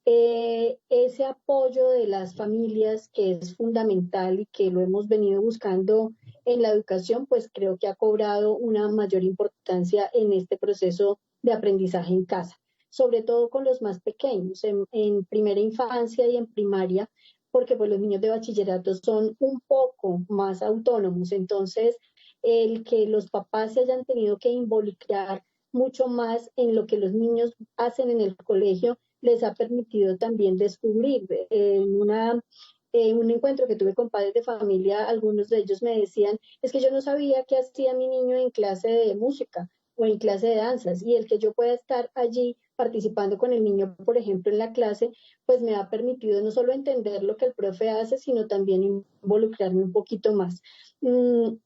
Ese apoyo de las familias que es fundamental y que lo hemos venido buscando en la educación, pues creo que ha cobrado una mayor importancia en este proceso de aprendizaje en casa, sobre todo con los más pequeños, en primera infancia y en primaria, porque pues los niños de bachillerato son un poco más autónomos, entonces el que los papás se hayan tenido que involucrar mucho más en lo que los niños hacen en el colegio les ha permitido también descubrir. En un encuentro que tuve con padres de familia, algunos de ellos me decían, es que yo no sabía qué hacía mi niño en clase de música o en clase de danzas, y el que yo pueda estar allí participando con el niño, por ejemplo, en la clase, pues me ha permitido no solo entender lo que el profe hace, sino también involucrarme un poquito más.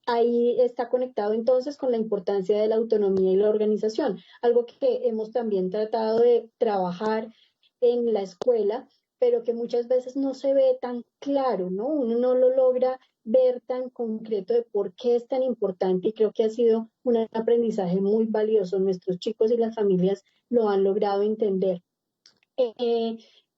Ahí está conectado entonces con la importancia de la autonomía y la organización, algo que hemos también tratado de trabajar en la escuela, pero que muchas veces no se ve tan claro, ¿no? Uno no lo logra ver tan concreto de por qué es tan importante, y creo que ha sido un aprendizaje muy valioso. Nuestros chicos y las familias lo han logrado entender.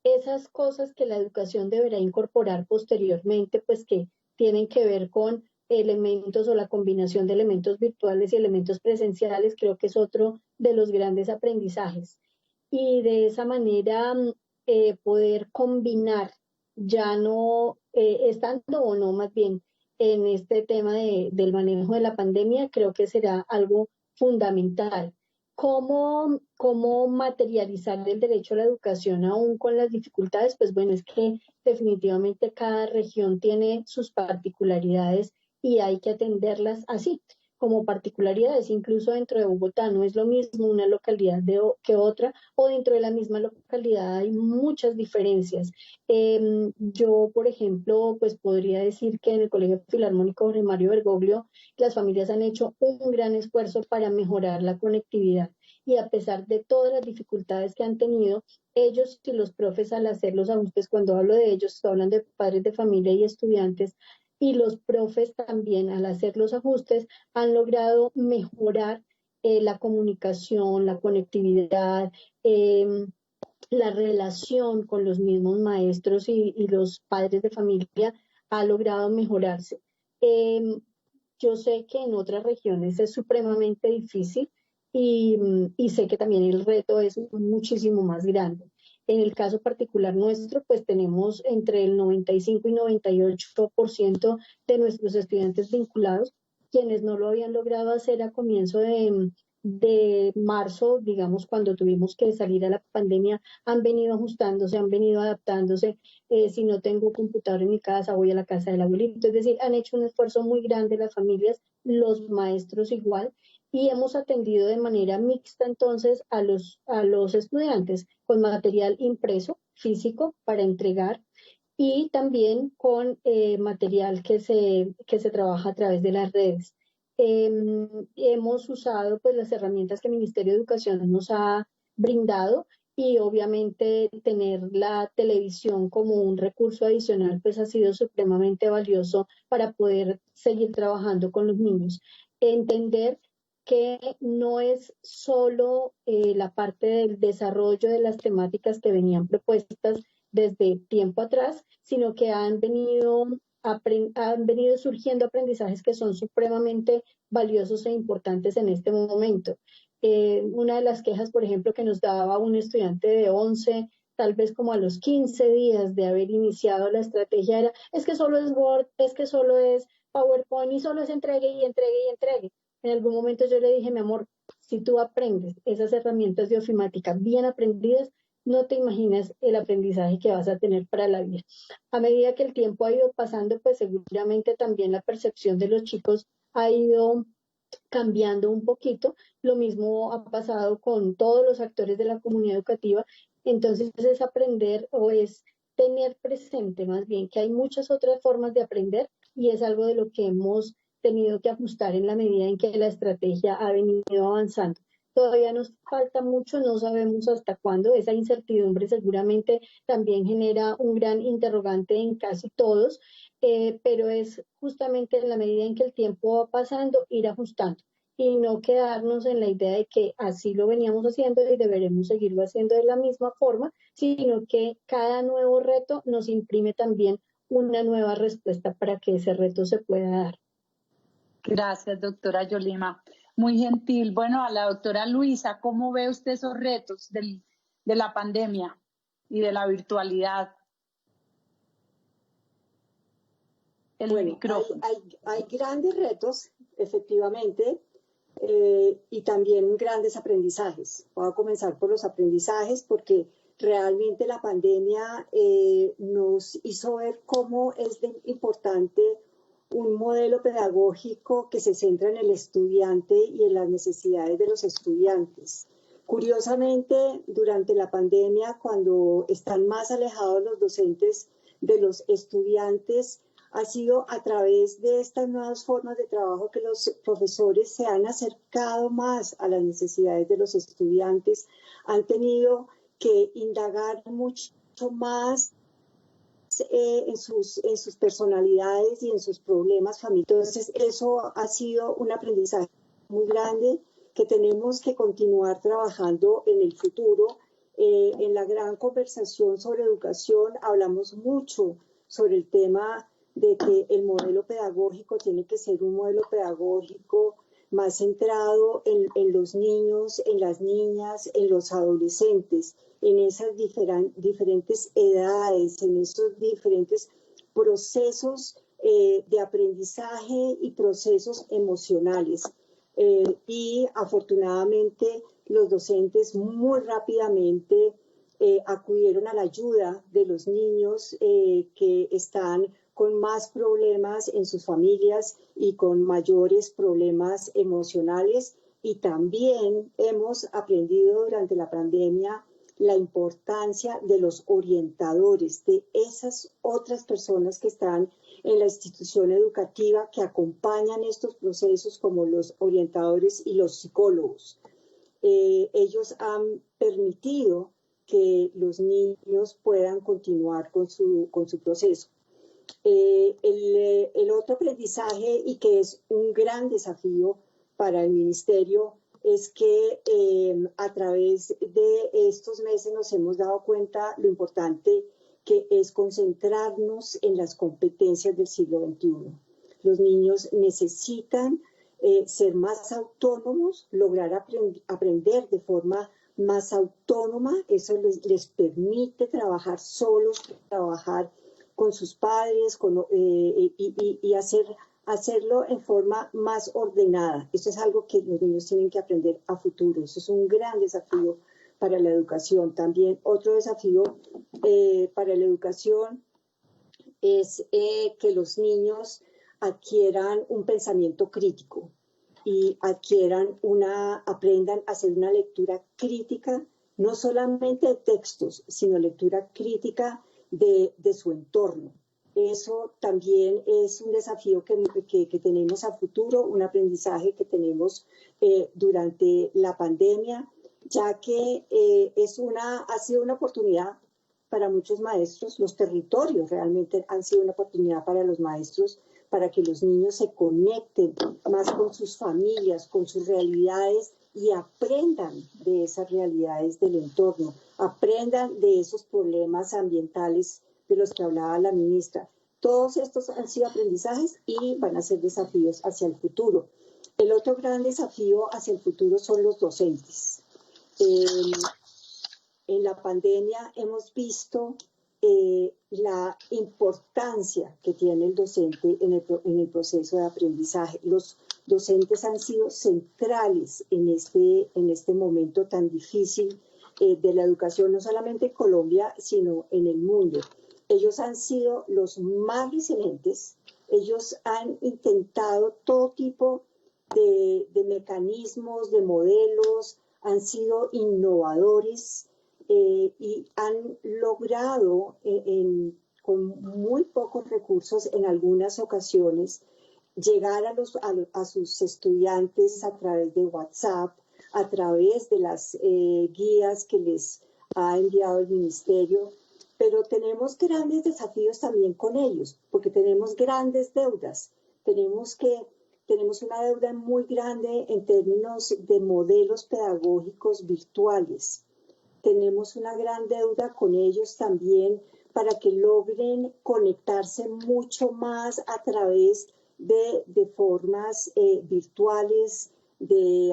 Esas cosas que la educación deberá incorporar posteriormente, pues que tienen que ver con elementos o la combinación de elementos virtuales y elementos presenciales, creo que es otro de los grandes aprendizajes. Y de esa manera poder combinar, ya no estando o no más bien en este tema del manejo de la pandemia, creo que será algo fundamental. ¿Cómo materializar el derecho a la educación aún con las dificultades? Pues bueno, es que definitivamente cada región tiene sus particularidades y hay que atenderlas así, como particularidades. Incluso dentro de Bogotá no es lo mismo una localidad que otra, o dentro de la misma localidad hay muchas diferencias. Yo, por ejemplo, pues podría decir que en el Colegio Filarmónico Jorge Mario Bergoglio las familias han hecho un gran esfuerzo para mejorar la conectividad, y a pesar de todas las dificultades que han tenido, ellos y los profes, al hacer los ajustes, cuando hablo de ellos, estoy hablando de padres de familia y estudiantes, y los profes también, al hacer los ajustes, han logrado mejorar la comunicación, la conectividad, la relación con los mismos maestros y los padres de familia ha logrado mejorarse. Yo sé que en otras regiones es supremamente difícil, y sé que también el reto es muchísimo más grande. En el caso particular nuestro, pues tenemos entre el 95 y 98% de nuestros estudiantes vinculados, quienes no lo habían logrado hacer a comienzo de marzo, digamos, cuando tuvimos que salir a la pandemia, han venido ajustándose, han venido adaptándose. Si no tengo computador en mi casa, voy a la casa del abuelito. Es decir, han hecho un esfuerzo muy grande las familias, los maestros igual, y hemos atendido de manera mixta entonces a los estudiantes con material impreso, físico, para entregar, y también con material que se trabaja a través de las redes. Hemos usado pues las herramientas que el Ministerio de Educación nos ha brindado, y obviamente tener la televisión como un recurso adicional pues ha sido supremamente valioso para poder seguir trabajando con los niños. Entender que no es solo la parte del desarrollo de las temáticas que venían propuestas desde tiempo atrás, sino que han venido surgiendo aprendizajes que son supremamente valiosos e importantes en este momento. Una de las quejas, por ejemplo, que nos daba un estudiante de 11, tal vez como a los 15 días de haber iniciado la estrategia, era, es que solo es Word, es que solo es PowerPoint y solo es entregue y entregue y entregue. En algún momento yo le dije, mi amor, si tú aprendes esas herramientas de ofimática bien aprendidas, no te imaginas el aprendizaje que vas a tener para la vida. A medida que el tiempo ha ido pasando, pues seguramente también la percepción de los chicos ha ido cambiando un poquito. Lo mismo ha pasado con todos los actores de la comunidad educativa. Entonces es aprender, o es tener presente más bien, que hay muchas otras formas de aprender, y es algo de lo que hemos tenido que ajustar en la medida en que la estrategia ha venido avanzando. Todavía nos falta mucho, no sabemos hasta cuándo. Esa incertidumbre seguramente también genera un gran interrogante en casi todos, pero es justamente en la medida en que el tiempo va pasando ir ajustando, y no quedarnos en la idea de que así lo veníamos haciendo y deberemos seguirlo haciendo de la misma forma, sino que cada nuevo reto nos imprime también una nueva respuesta para que ese reto se pueda dar. Gracias, doctora Yolima. Muy gentil. Bueno, a la doctora Luisa, ¿cómo ve usted esos retos de la pandemia y de la virtualidad? Bueno, hay grandes retos, efectivamente, y también grandes aprendizajes. Voy a comenzar por los aprendizajes porque realmente la pandemia nos hizo ver cómo es importante un modelo pedagógico que se centra en el estudiante y en las necesidades de los estudiantes. Curiosamente, durante la pandemia, cuando están más alejados los docentes de los estudiantes, ha sido a través de estas nuevas formas de trabajo que los profesores se han acercado más a las necesidades de los estudiantes, han tenido que indagar mucho más en sus personalidades y en sus problemas familiares. Entonces, eso ha sido un aprendizaje muy grande que tenemos que continuar trabajando en el futuro. En la gran conversación sobre educación hablamos mucho sobre el tema de que el modelo pedagógico tiene que ser un modelo pedagógico más centrado en los niños, en las niñas, en los adolescentes, en esas diferentes edades, en esos diferentes procesos de aprendizaje y procesos emocionales. Y afortunadamente los docentes muy rápidamente acudieron a la ayuda de los niños que están con más problemas en sus familias y con mayores problemas emocionales. Y también hemos aprendido durante la pandemia la importancia de los orientadores, de esas otras personas que están en la institución educativa que acompañan estos procesos, como los orientadores y los psicólogos. Ellos han permitido que los niños puedan continuar con su proceso. El otro aprendizaje, y que es un gran desafío para el ministerio, es que a través de estos meses nos hemos dado cuenta lo importante que es concentrarnos en las competencias del siglo XXI. Los niños necesitan ser más autónomos, lograr aprender de forma más autónoma. Eso les permite trabajar solos, trabajar con sus padres y hacerlo en forma más ordenada. Eso es algo que los niños tienen que aprender a futuro. Eso es un gran desafío para la educación. También otro desafío para la educación es que los niños adquieran un pensamiento crítico y aprendan a hacer una lectura crítica, no solamente de textos, sino lectura crítica de su entorno. Eso también es un desafío que tenemos a futuro, un aprendizaje que tenemos durante la pandemia, ya que ha sido una oportunidad para muchos maestros. Los territorios realmente han sido una oportunidad para los maestros, para que los niños se conecten más con sus familias, con sus realidades, y aprendan de esas realidades del entorno, aprendan de esos problemas ambientales de los que hablaba la ministra. Todos estos han sido aprendizajes y van a ser desafíos hacia el futuro. El otro gran desafío hacia el futuro son los docentes. En la pandemia hemos visto la importancia que tiene el docente en el proceso de aprendizaje. Los docentes han sido centrales en este momento tan difícil de la educación, no solamente en Colombia, sino en el mundo. Ellos han sido los más resilientes. Ellos han intentado todo tipo de mecanismos, de modelos, han sido innovadores y han logrado con muy pocos recursos en algunas ocasiones llegar a sus estudiantes a través de WhatsApp, a través de las guías que les ha enviado el ministerio. Pero tenemos grandes desafíos también con ellos, porque tenemos grandes deudas. Tenemos una deuda muy grande en términos de modelos pedagógicos virtuales. Tenemos una gran deuda con ellos también para que logren conectarse mucho más a través de formas virtuales,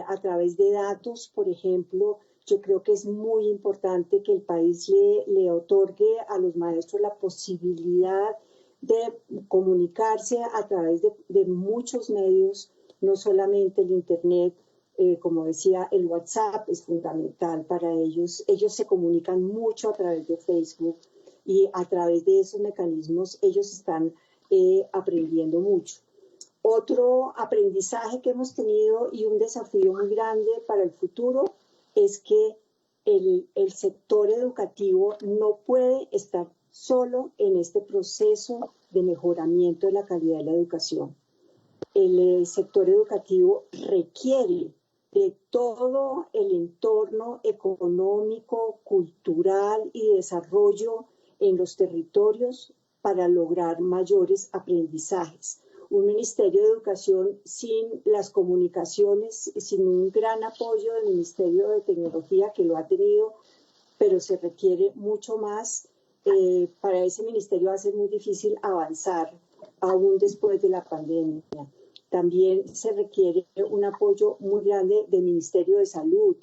a través de datos, por ejemplo. Yo creo que es muy importante que el país le otorgue a los maestros la posibilidad de comunicarse a través de muchos medios, no solamente el Internet. Como decía, el WhatsApp es fundamental para ellos. Ellos se comunican mucho a través de Facebook y a través de esos mecanismos ellos están aprendiendo mucho. Otro aprendizaje que hemos tenido y un desafío muy grande para el futuro es que el sector educativo no puede estar solo en este proceso de mejoramiento de la calidad de la educación. El sector educativo requiere de todo el entorno económico, cultural y desarrollo en los territorios para lograr mayores aprendizajes. Un Ministerio de Educación sin las comunicaciones, sin un gran apoyo del Ministerio de Tecnología, que lo ha tenido, pero se requiere mucho más. Para ese ministerio va a ser muy difícil avanzar aún después de la pandemia. También se requiere un apoyo muy grande del Ministerio de Salud.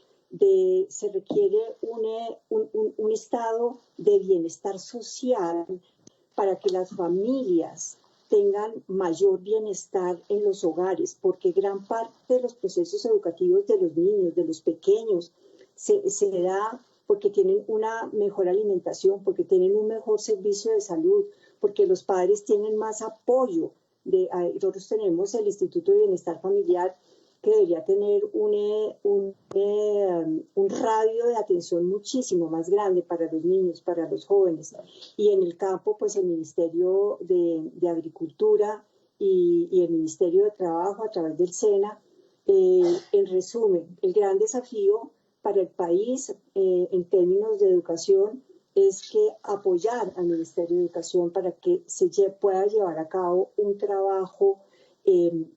Se requiere un estado de bienestar social para que las familias tengan mayor bienestar en los hogares, porque gran parte de los procesos educativos de los niños, de los pequeños, se da porque tienen una mejor alimentación, porque tienen un mejor servicio de salud, porque los padres tienen más apoyo. Nosotros tenemos el Instituto de Bienestar Familiar, que debería tener un radio de atención muchísimo más grande para los niños, para los jóvenes. Y en el campo, pues el Ministerio de Agricultura y el Ministerio de Trabajo a través del SENA. En resumen, el gran desafío para el país en términos de educación es que apoyar al Ministerio de Educación para que se pueda llevar a cabo un trabajo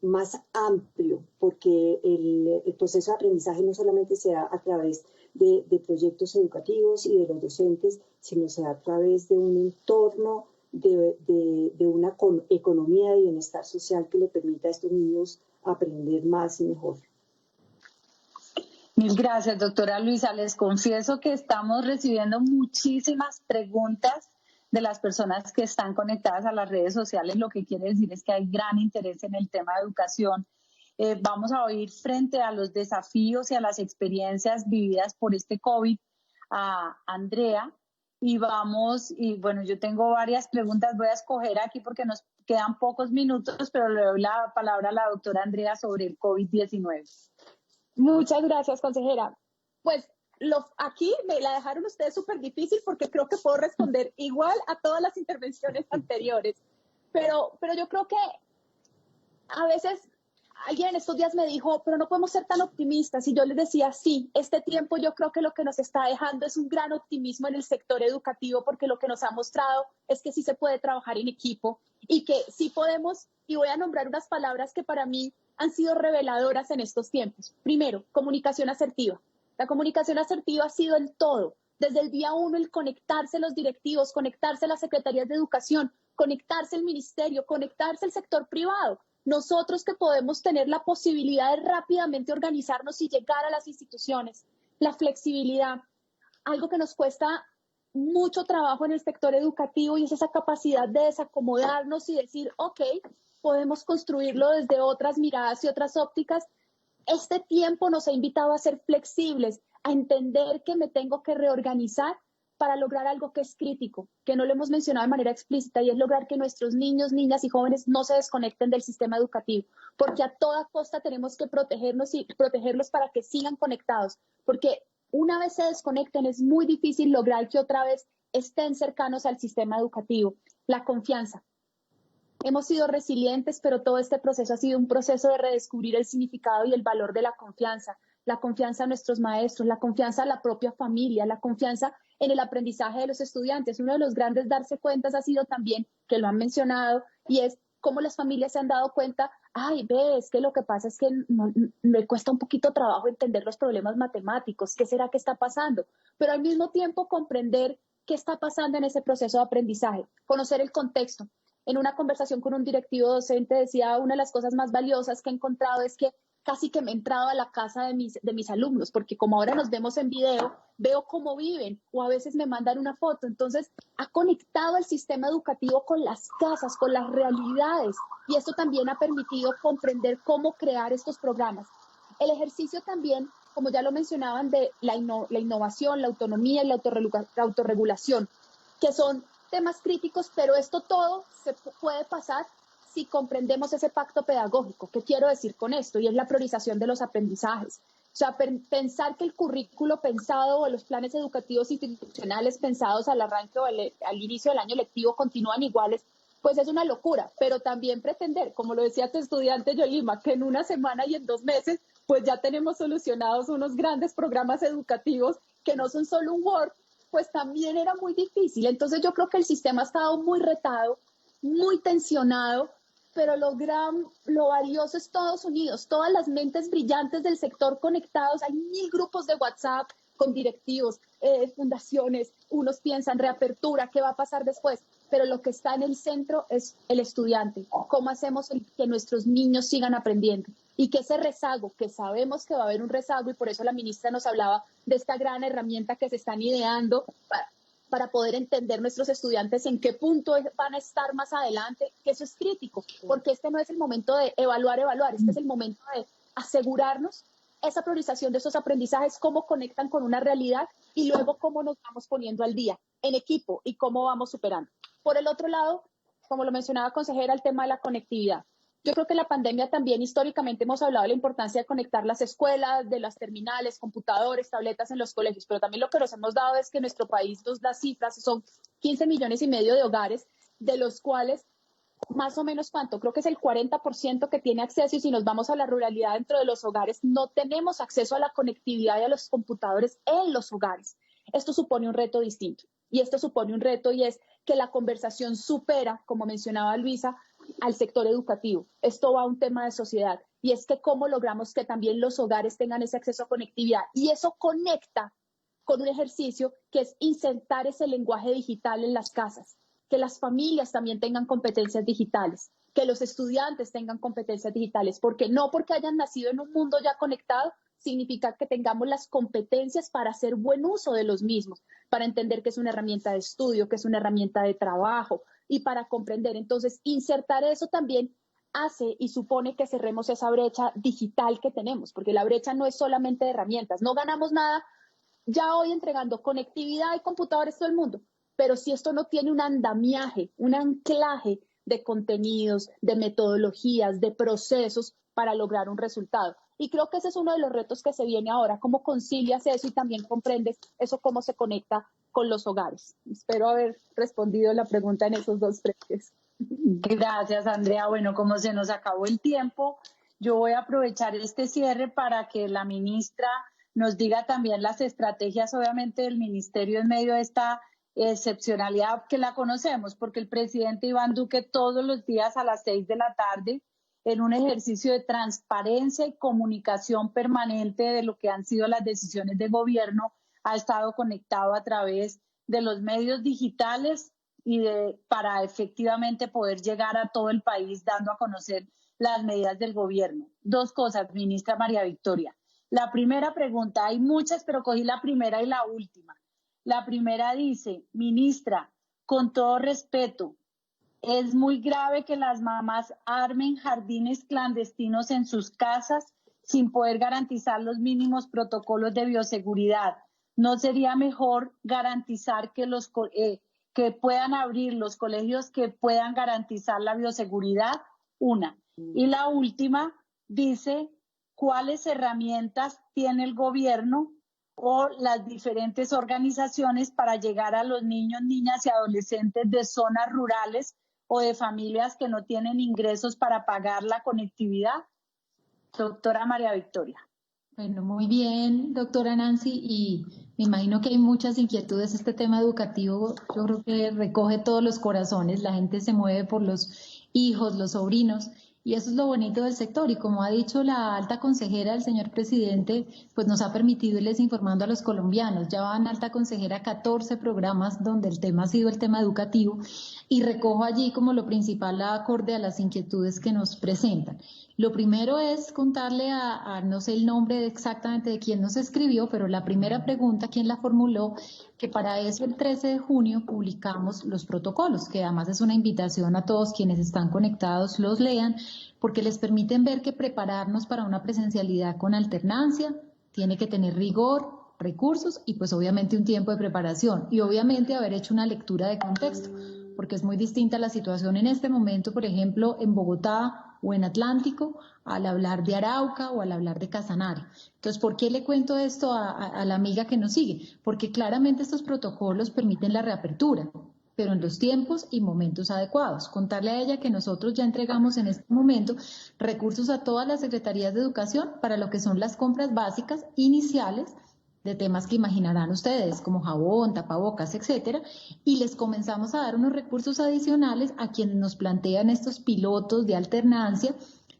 más amplio, porque el proceso de aprendizaje no solamente se da a través de proyectos educativos y de los docentes, sino se da a través de un entorno, de una economía de bienestar social que le permita a estos niños aprender más y mejor. Mil gracias, doctora Luisa. Les confieso que estamos recibiendo muchísimas preguntas de las personas que están conectadas a las redes sociales, lo que quiere decir es que hay gran interés en el tema de educación. Vamos a oír frente a los desafíos y a las experiencias vividas por este COVID a Andrea y bueno, yo tengo varias preguntas, voy a escoger aquí porque nos quedan pocos minutos, pero le doy la palabra a la doctora Andrea sobre el COVID-19. Muchas gracias, consejera. Pues aquí me la dejaron ustedes súper difícil porque creo que puedo responder igual a todas las intervenciones anteriores. Pero yo creo que a veces alguien en estos días me dijo, pero no podemos ser tan optimistas. Y yo les decía, sí, este tiempo yo creo que lo que nos está dejando es un gran optimismo en el sector educativo, porque lo que nos ha mostrado es que sí se puede trabajar en equipo y que sí podemos, y voy a nombrar unas palabras que para mí han sido reveladoras en estos tiempos. Primero, comunicación asertiva. La comunicación asertiva ha sido el todo. Desde el día 1, el conectarse los directivos, conectarse las secretarías de educación, conectarse el ministerio, conectarse el sector privado. Nosotros que podemos tener la posibilidad de rápidamente organizarnos y llegar a las instituciones. La flexibilidad, algo que nos cuesta mucho trabajo en el sector educativo, y es esa capacidad de desacomodarnos y decir, ok, podemos construirlo desde otras miradas y otras ópticas. Este tiempo nos ha invitado a ser flexibles, a entender que me tengo que reorganizar para lograr algo que es crítico, que no lo hemos mencionado de manera explícita, y es lograr que nuestros niños, niñas y jóvenes no se desconecten del sistema educativo, porque a toda costa tenemos que protegernos y protegerlos para que sigan conectados, porque una vez se desconecten es muy difícil lograr que otra vez estén cercanos al sistema educativo. La confianza. Hemos sido resilientes, pero todo este proceso ha sido un proceso de redescubrir el significado y el valor de la confianza a nuestros maestros, la confianza a la propia familia, la confianza en el aprendizaje de los estudiantes. Uno de los grandes darse cuentas ha sido también, que lo han mencionado, y es cómo las familias se han dado cuenta, es que lo que pasa es que me cuesta un poquito trabajo entender los problemas matemáticos, ¿qué será que está pasando? Pero al mismo tiempo comprender qué está pasando en ese proceso de aprendizaje, conocer el contexto. En una conversación con un directivo docente decía, una de las cosas más valiosas que he encontrado es que casi que me he entrado a la casa de mis alumnos, porque como ahora nos vemos en video, veo cómo viven, o a veces me mandan una foto. Entonces, ha conectado el sistema educativo con las casas, con las realidades, y esto también ha permitido comprender cómo crear estos programas. El ejercicio también, como ya lo mencionaban, de la innovación, la autonomía y la autorregulación, que son temas críticos, pero esto todo se puede pasar si comprendemos ese pacto pedagógico. ¿Qué quiero decir con esto? Y es la priorización de los aprendizajes. O sea, pensar que el currículo pensado o los planes educativos institucionales pensados al arranque o al inicio del año lectivo continúan iguales, pues es una locura. Pero también pretender, como lo decía tu estudiante Yolima, que en una semana y en 2 meses, pues ya tenemos solucionados unos grandes programas educativos que no son solo un Word, pues también era muy difícil. Entonces yo creo que el sistema ha estado muy retado, muy tensionado, pero lo valioso es todos unidos, todas las mentes brillantes del sector conectados. Hay 1000 grupos de WhatsApp con directivos, fundaciones, unos piensan reapertura, ¿qué va a pasar después? Pero lo que está en el centro es el estudiante. ¿Cómo hacemos que nuestros niños sigan aprendiendo? Y que ese rezago, que sabemos que va a haber un rezago, y por eso la ministra nos hablaba de esta gran herramienta que se están ideando para poder entender nuestros estudiantes en qué punto van a estar más adelante, que eso es crítico, porque este no es el momento de evaluar, este es el momento de asegurarnos esa priorización de esos aprendizajes, cómo conectan con una realidad y luego cómo nos vamos poniendo al día en equipo y cómo vamos superando. Por el otro lado, como lo mencionaba consejera, el tema de la conectividad. Yo creo que la pandemia también históricamente hemos hablado de la importancia de conectar las escuelas, de las terminales, computadores, tabletas en los colegios, pero también lo que nos hemos dado es que en nuestro país las cifras son 15,5 millones de hogares, de los cuales más o menos cuánto, creo que es el 40% que tiene acceso, y si nos vamos a la ruralidad dentro de los hogares, no tenemos acceso a la conectividad y a los computadores en los hogares. Esto supone un reto distinto, y esto supone un reto, y es que la conversación supera, como mencionaba Luisa, al sector educativo. Esto va a un tema de sociedad, y es que cómo logramos que también los hogares tengan ese acceso a conectividad, y eso conecta con un ejercicio que es insertar ese lenguaje digital en las casas, que las familias también tengan competencias digitales, que los estudiantes tengan competencias digitales, porque no porque hayan nacido en un mundo ya conectado significa que tengamos las competencias para hacer buen uso de los mismos, para entender que es una herramienta de estudio, que es una herramienta de trabajo, y para comprender. Entonces, insertar eso también hace y supone que cerremos esa brecha digital que tenemos, porque la brecha no es solamente de herramientas, no ganamos nada ya hoy entregando conectividad y computadores a todo el mundo, pero si esto no tiene un andamiaje, un anclaje de contenidos, de metodologías, de procesos para lograr un resultado. Y creo que ese es uno de los retos que se viene ahora, cómo concilias eso y también comprendes eso, cómo se conecta con los hogares. Espero haber respondido la pregunta en esos dos frentes. Gracias, Andrea. Bueno, como se nos acabó el tiempo, yo voy a aprovechar este cierre para que la ministra nos diga también las estrategias, obviamente, del ministerio en medio de esta excepcionalidad que la conocemos, porque el presidente Iván Duque todos los días a las 6 de la tarde, en un ejercicio de transparencia y comunicación permanente de lo que han sido las decisiones de gobierno, ha estado conectado a través de los medios digitales para efectivamente poder llegar a todo el país dando a conocer las medidas del gobierno. Dos cosas, ministra María Victoria. La primera pregunta, hay muchas, pero cogí la primera y la última. La primera dice, ministra, con todo respeto, es muy grave que las mamás armen jardines clandestinos en sus casas sin poder garantizar los mínimos protocolos de bioseguridad. ¿No sería mejor garantizar que puedan abrir los colegios que puedan garantizar la bioseguridad? Una. Y la última dice, ¿cuáles herramientas tiene el gobierno o las diferentes organizaciones para llegar a los niños, niñas y adolescentes de zonas rurales o de familias que no tienen ingresos para pagar la conectividad? Doctora María Victoria. Bueno, muy bien, doctora Nancy, y me imagino que hay muchas inquietudes. Este tema educativo yo creo que recoge todos los corazones, la gente se mueve por los hijos, los sobrinos, y eso es lo bonito del sector. Y como ha dicho la alta consejera del señor presidente, pues nos ha permitido irles informando a los colombianos. Ya van, alta consejera, 14 programas donde el tema ha sido el tema educativo, y recojo allí como lo principal acorde a las inquietudes que nos presentan. Lo primero es contarle no sé el nombre exactamente de quién nos escribió, pero la primera pregunta, quién la formuló, que para eso el 13 de junio publicamos los protocolos, que además es una invitación a todos quienes están conectados, los lean, porque les permiten ver que prepararnos para una presencialidad con alternancia tiene que tener rigor, recursos y pues obviamente un tiempo de preparación y obviamente haber hecho una lectura de contexto, porque es muy distinta la situación en este momento, por ejemplo, en Bogotá o en Atlántico, al hablar de Arauca o al hablar de Casanare. Entonces, ¿por qué le cuento esto a la amiga que nos sigue? Porque claramente estos protocolos permiten la reapertura, pero en los tiempos y momentos adecuados. Contarle a ella que nosotros ya entregamos en este momento recursos a todas las secretarías de educación para lo que son las compras básicas iniciales de temas que imaginarán ustedes, como jabón, tapabocas, etcétera, y les comenzamos a dar unos recursos adicionales a quienes nos plantean estos pilotos de alternancia,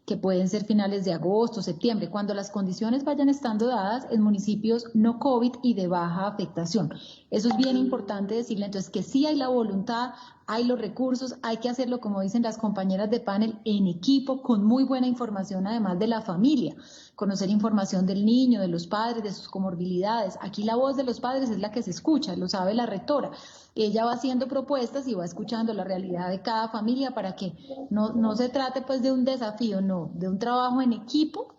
que pueden ser finales de agosto, septiembre, cuando las condiciones vayan estando dadas en municipios no COVID y de baja afectación. Eso es bien importante decirle, entonces, que sí hay la voluntad, hay los recursos, hay que hacerlo, como dicen las compañeras de panel, en equipo, con muy buena información, además de la familia, conocer información del niño, de los padres, de sus comorbilidades. Aquí la voz de los padres es la que se escucha, lo sabe la rectora. Ella va haciendo propuestas y va escuchando la realidad de cada familia para que no se trate pues de un desafío, no, de un trabajo en equipo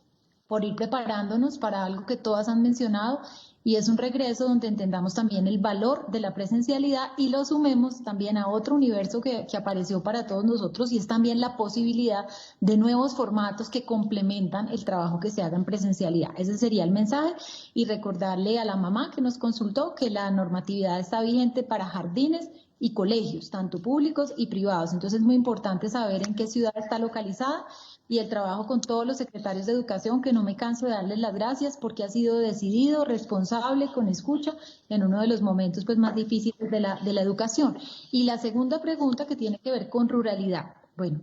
por ir preparándonos para algo que todas han mencionado, y es un regreso donde entendamos también el valor de la presencialidad y lo sumemos también a otro universo que apareció para todos nosotros, y es también la posibilidad de nuevos formatos que complementan el trabajo que se haga en presencialidad. Ese sería el mensaje, y recordarle a la mamá que nos consultó que la normatividad está vigente para jardines y colegios, tanto públicos y privados. Entonces es muy importante saber en qué ciudad está localizada, y el trabajo con todos los secretarios de educación, que no me canso de darles las gracias porque ha sido decidido, responsable, con escucha en uno de los momentos pues más difíciles de la educación. Y la segunda pregunta, que tiene que ver con ruralidad. Bueno,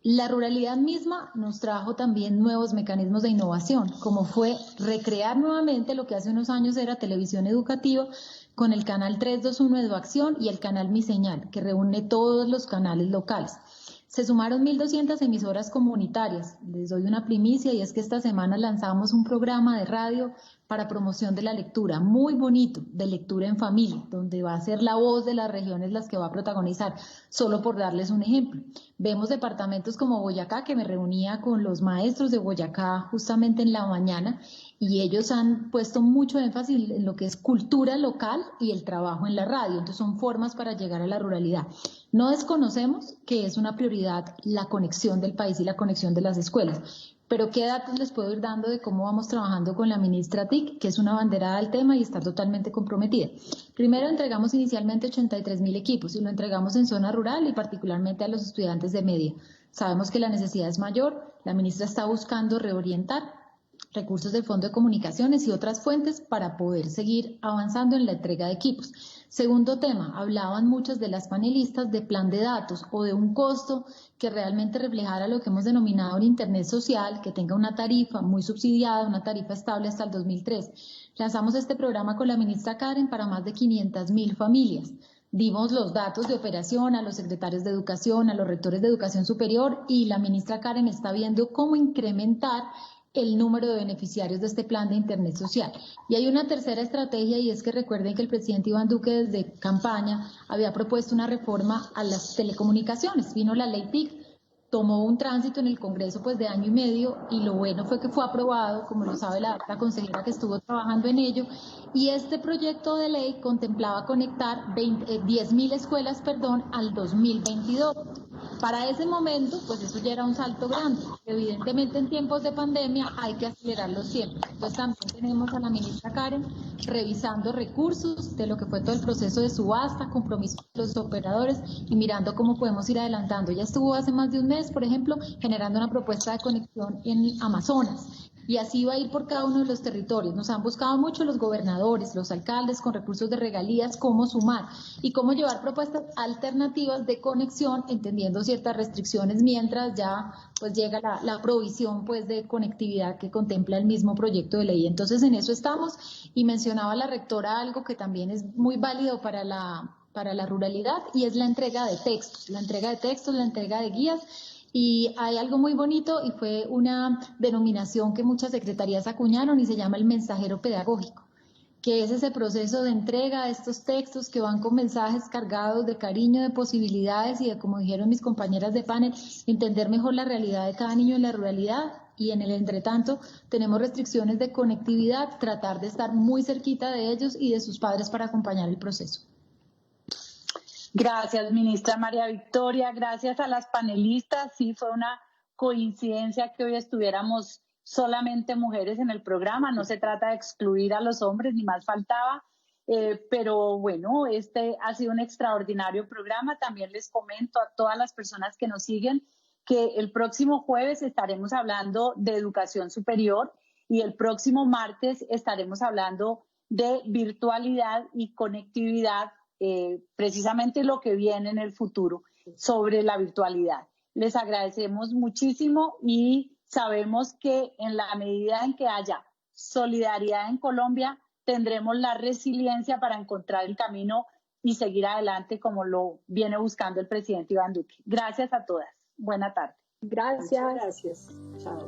la ruralidad misma nos trajo también nuevos mecanismos de innovación, como fue recrear nuevamente lo que hace unos años era televisión educativa, con el canal 321 Eduacción y el canal Mi Señal, que reúne todos los canales locales. Se sumaron 1.200 emisoras comunitarias. Les doy una primicia, y es que esta semana lanzamos un programa de radio para promoción de la lectura, muy bonito, de lectura en familia, donde va a ser la voz de las regiones las que va a protagonizar, solo por darles un ejemplo. Vemos departamentos como Boyacá, que me reunía con los maestros de Boyacá justamente en la mañana, y ellos han puesto mucho énfasis en lo que es cultura local y el trabajo en la radio. Entonces son formas para llegar a la ruralidad. No desconocemos que es una prioridad la conexión del país y la conexión de las escuelas, pero ¿qué datos les puedo ir dando de cómo vamos trabajando con la ministra TIC, que es una abanderada del tema y está totalmente comprometida? Primero, entregamos inicialmente 83.000 equipos, y lo entregamos en zona rural y particularmente a los estudiantes de media. Sabemos que la necesidad es mayor, la ministra está buscando reorientar recursos del Fondo de Comunicaciones y otras fuentes para poder seguir avanzando en la entrega de equipos. Segundo tema, hablaban muchas de las panelistas de plan de datos o de un costo que realmente reflejara lo que hemos denominado un Internet social, que tenga una tarifa muy subsidiada, una tarifa estable hasta el 2003. Lanzamos este programa con la ministra Karen para más de 500.000 familias. Dimos los datos de operación a los secretarios de educación, a los rectores de educación superior, y la ministra Karen está viendo cómo incrementar el número de beneficiarios de este plan de Internet social. Y hay una tercera estrategia, y es que recuerden que el presidente Iván Duque desde campaña había propuesto una reforma a las telecomunicaciones. Vino la ley TIC, tomó un tránsito en el Congreso pues de año y medio, y lo bueno fue que fue aprobado, como lo sabe la consejera que estuvo trabajando en ello, y este proyecto de ley contemplaba conectar 10.000 escuelas, al 2022. Para ese momento, pues eso ya era un salto grande. Evidentemente en tiempos de pandemia hay que acelerarlo siempre. Entonces también tenemos a la ministra Karen revisando recursos de lo que fue todo el proceso de subasta, compromiso de los operadores, y mirando cómo podemos ir adelantando. Ya estuvo hace más de un mes, por ejemplo, generando una propuesta de conexión en Amazonas. Y así va a ir por cada uno de los territorios. Nos han buscado mucho los gobernadores, los alcaldes, con recursos de regalías, cómo sumar y cómo llevar propuestas alternativas de conexión, entendiendo ciertas restricciones mientras ya pues llega la provisión pues de conectividad que contempla el mismo proyecto de ley. Entonces en eso estamos, y mencionaba la rectora algo que también es muy válido para la ruralidad, y es la entrega de textos, la entrega de guías. Y hay algo muy bonito, y fue una denominación que muchas secretarías acuñaron, y se llama el mensajero pedagógico, que es ese proceso de entrega de estos textos que van con mensajes cargados de cariño, de posibilidades y de, como dijeron mis compañeras de panel, entender mejor la realidad de cada niño en la ruralidad. Y en el entretanto tenemos restricciones de conectividad, tratar de estar muy cerquita de ellos y de sus padres para acompañar el proceso. Gracias, ministra María Victoria. Gracias a las panelistas. Sí, fue una coincidencia que hoy estuviéramos solamente mujeres en el programa. No se trata de excluir a los hombres, ni más faltaba. Pero bueno, este ha sido un extraordinario programa. También les comento a todas las personas que nos siguen que el próximo jueves estaremos hablando de educación superior, y el próximo martes estaremos hablando de virtualidad y conectividad, precisamente lo que viene en el futuro sobre la virtualidad. Les agradecemos muchísimo y sabemos que en la medida en que haya solidaridad en Colombia, tendremos la resiliencia para encontrar el camino y seguir adelante como lo viene buscando el presidente Iván Duque. Gracias a todas. Buena tarde. Gracias. Muchas gracias. Chao.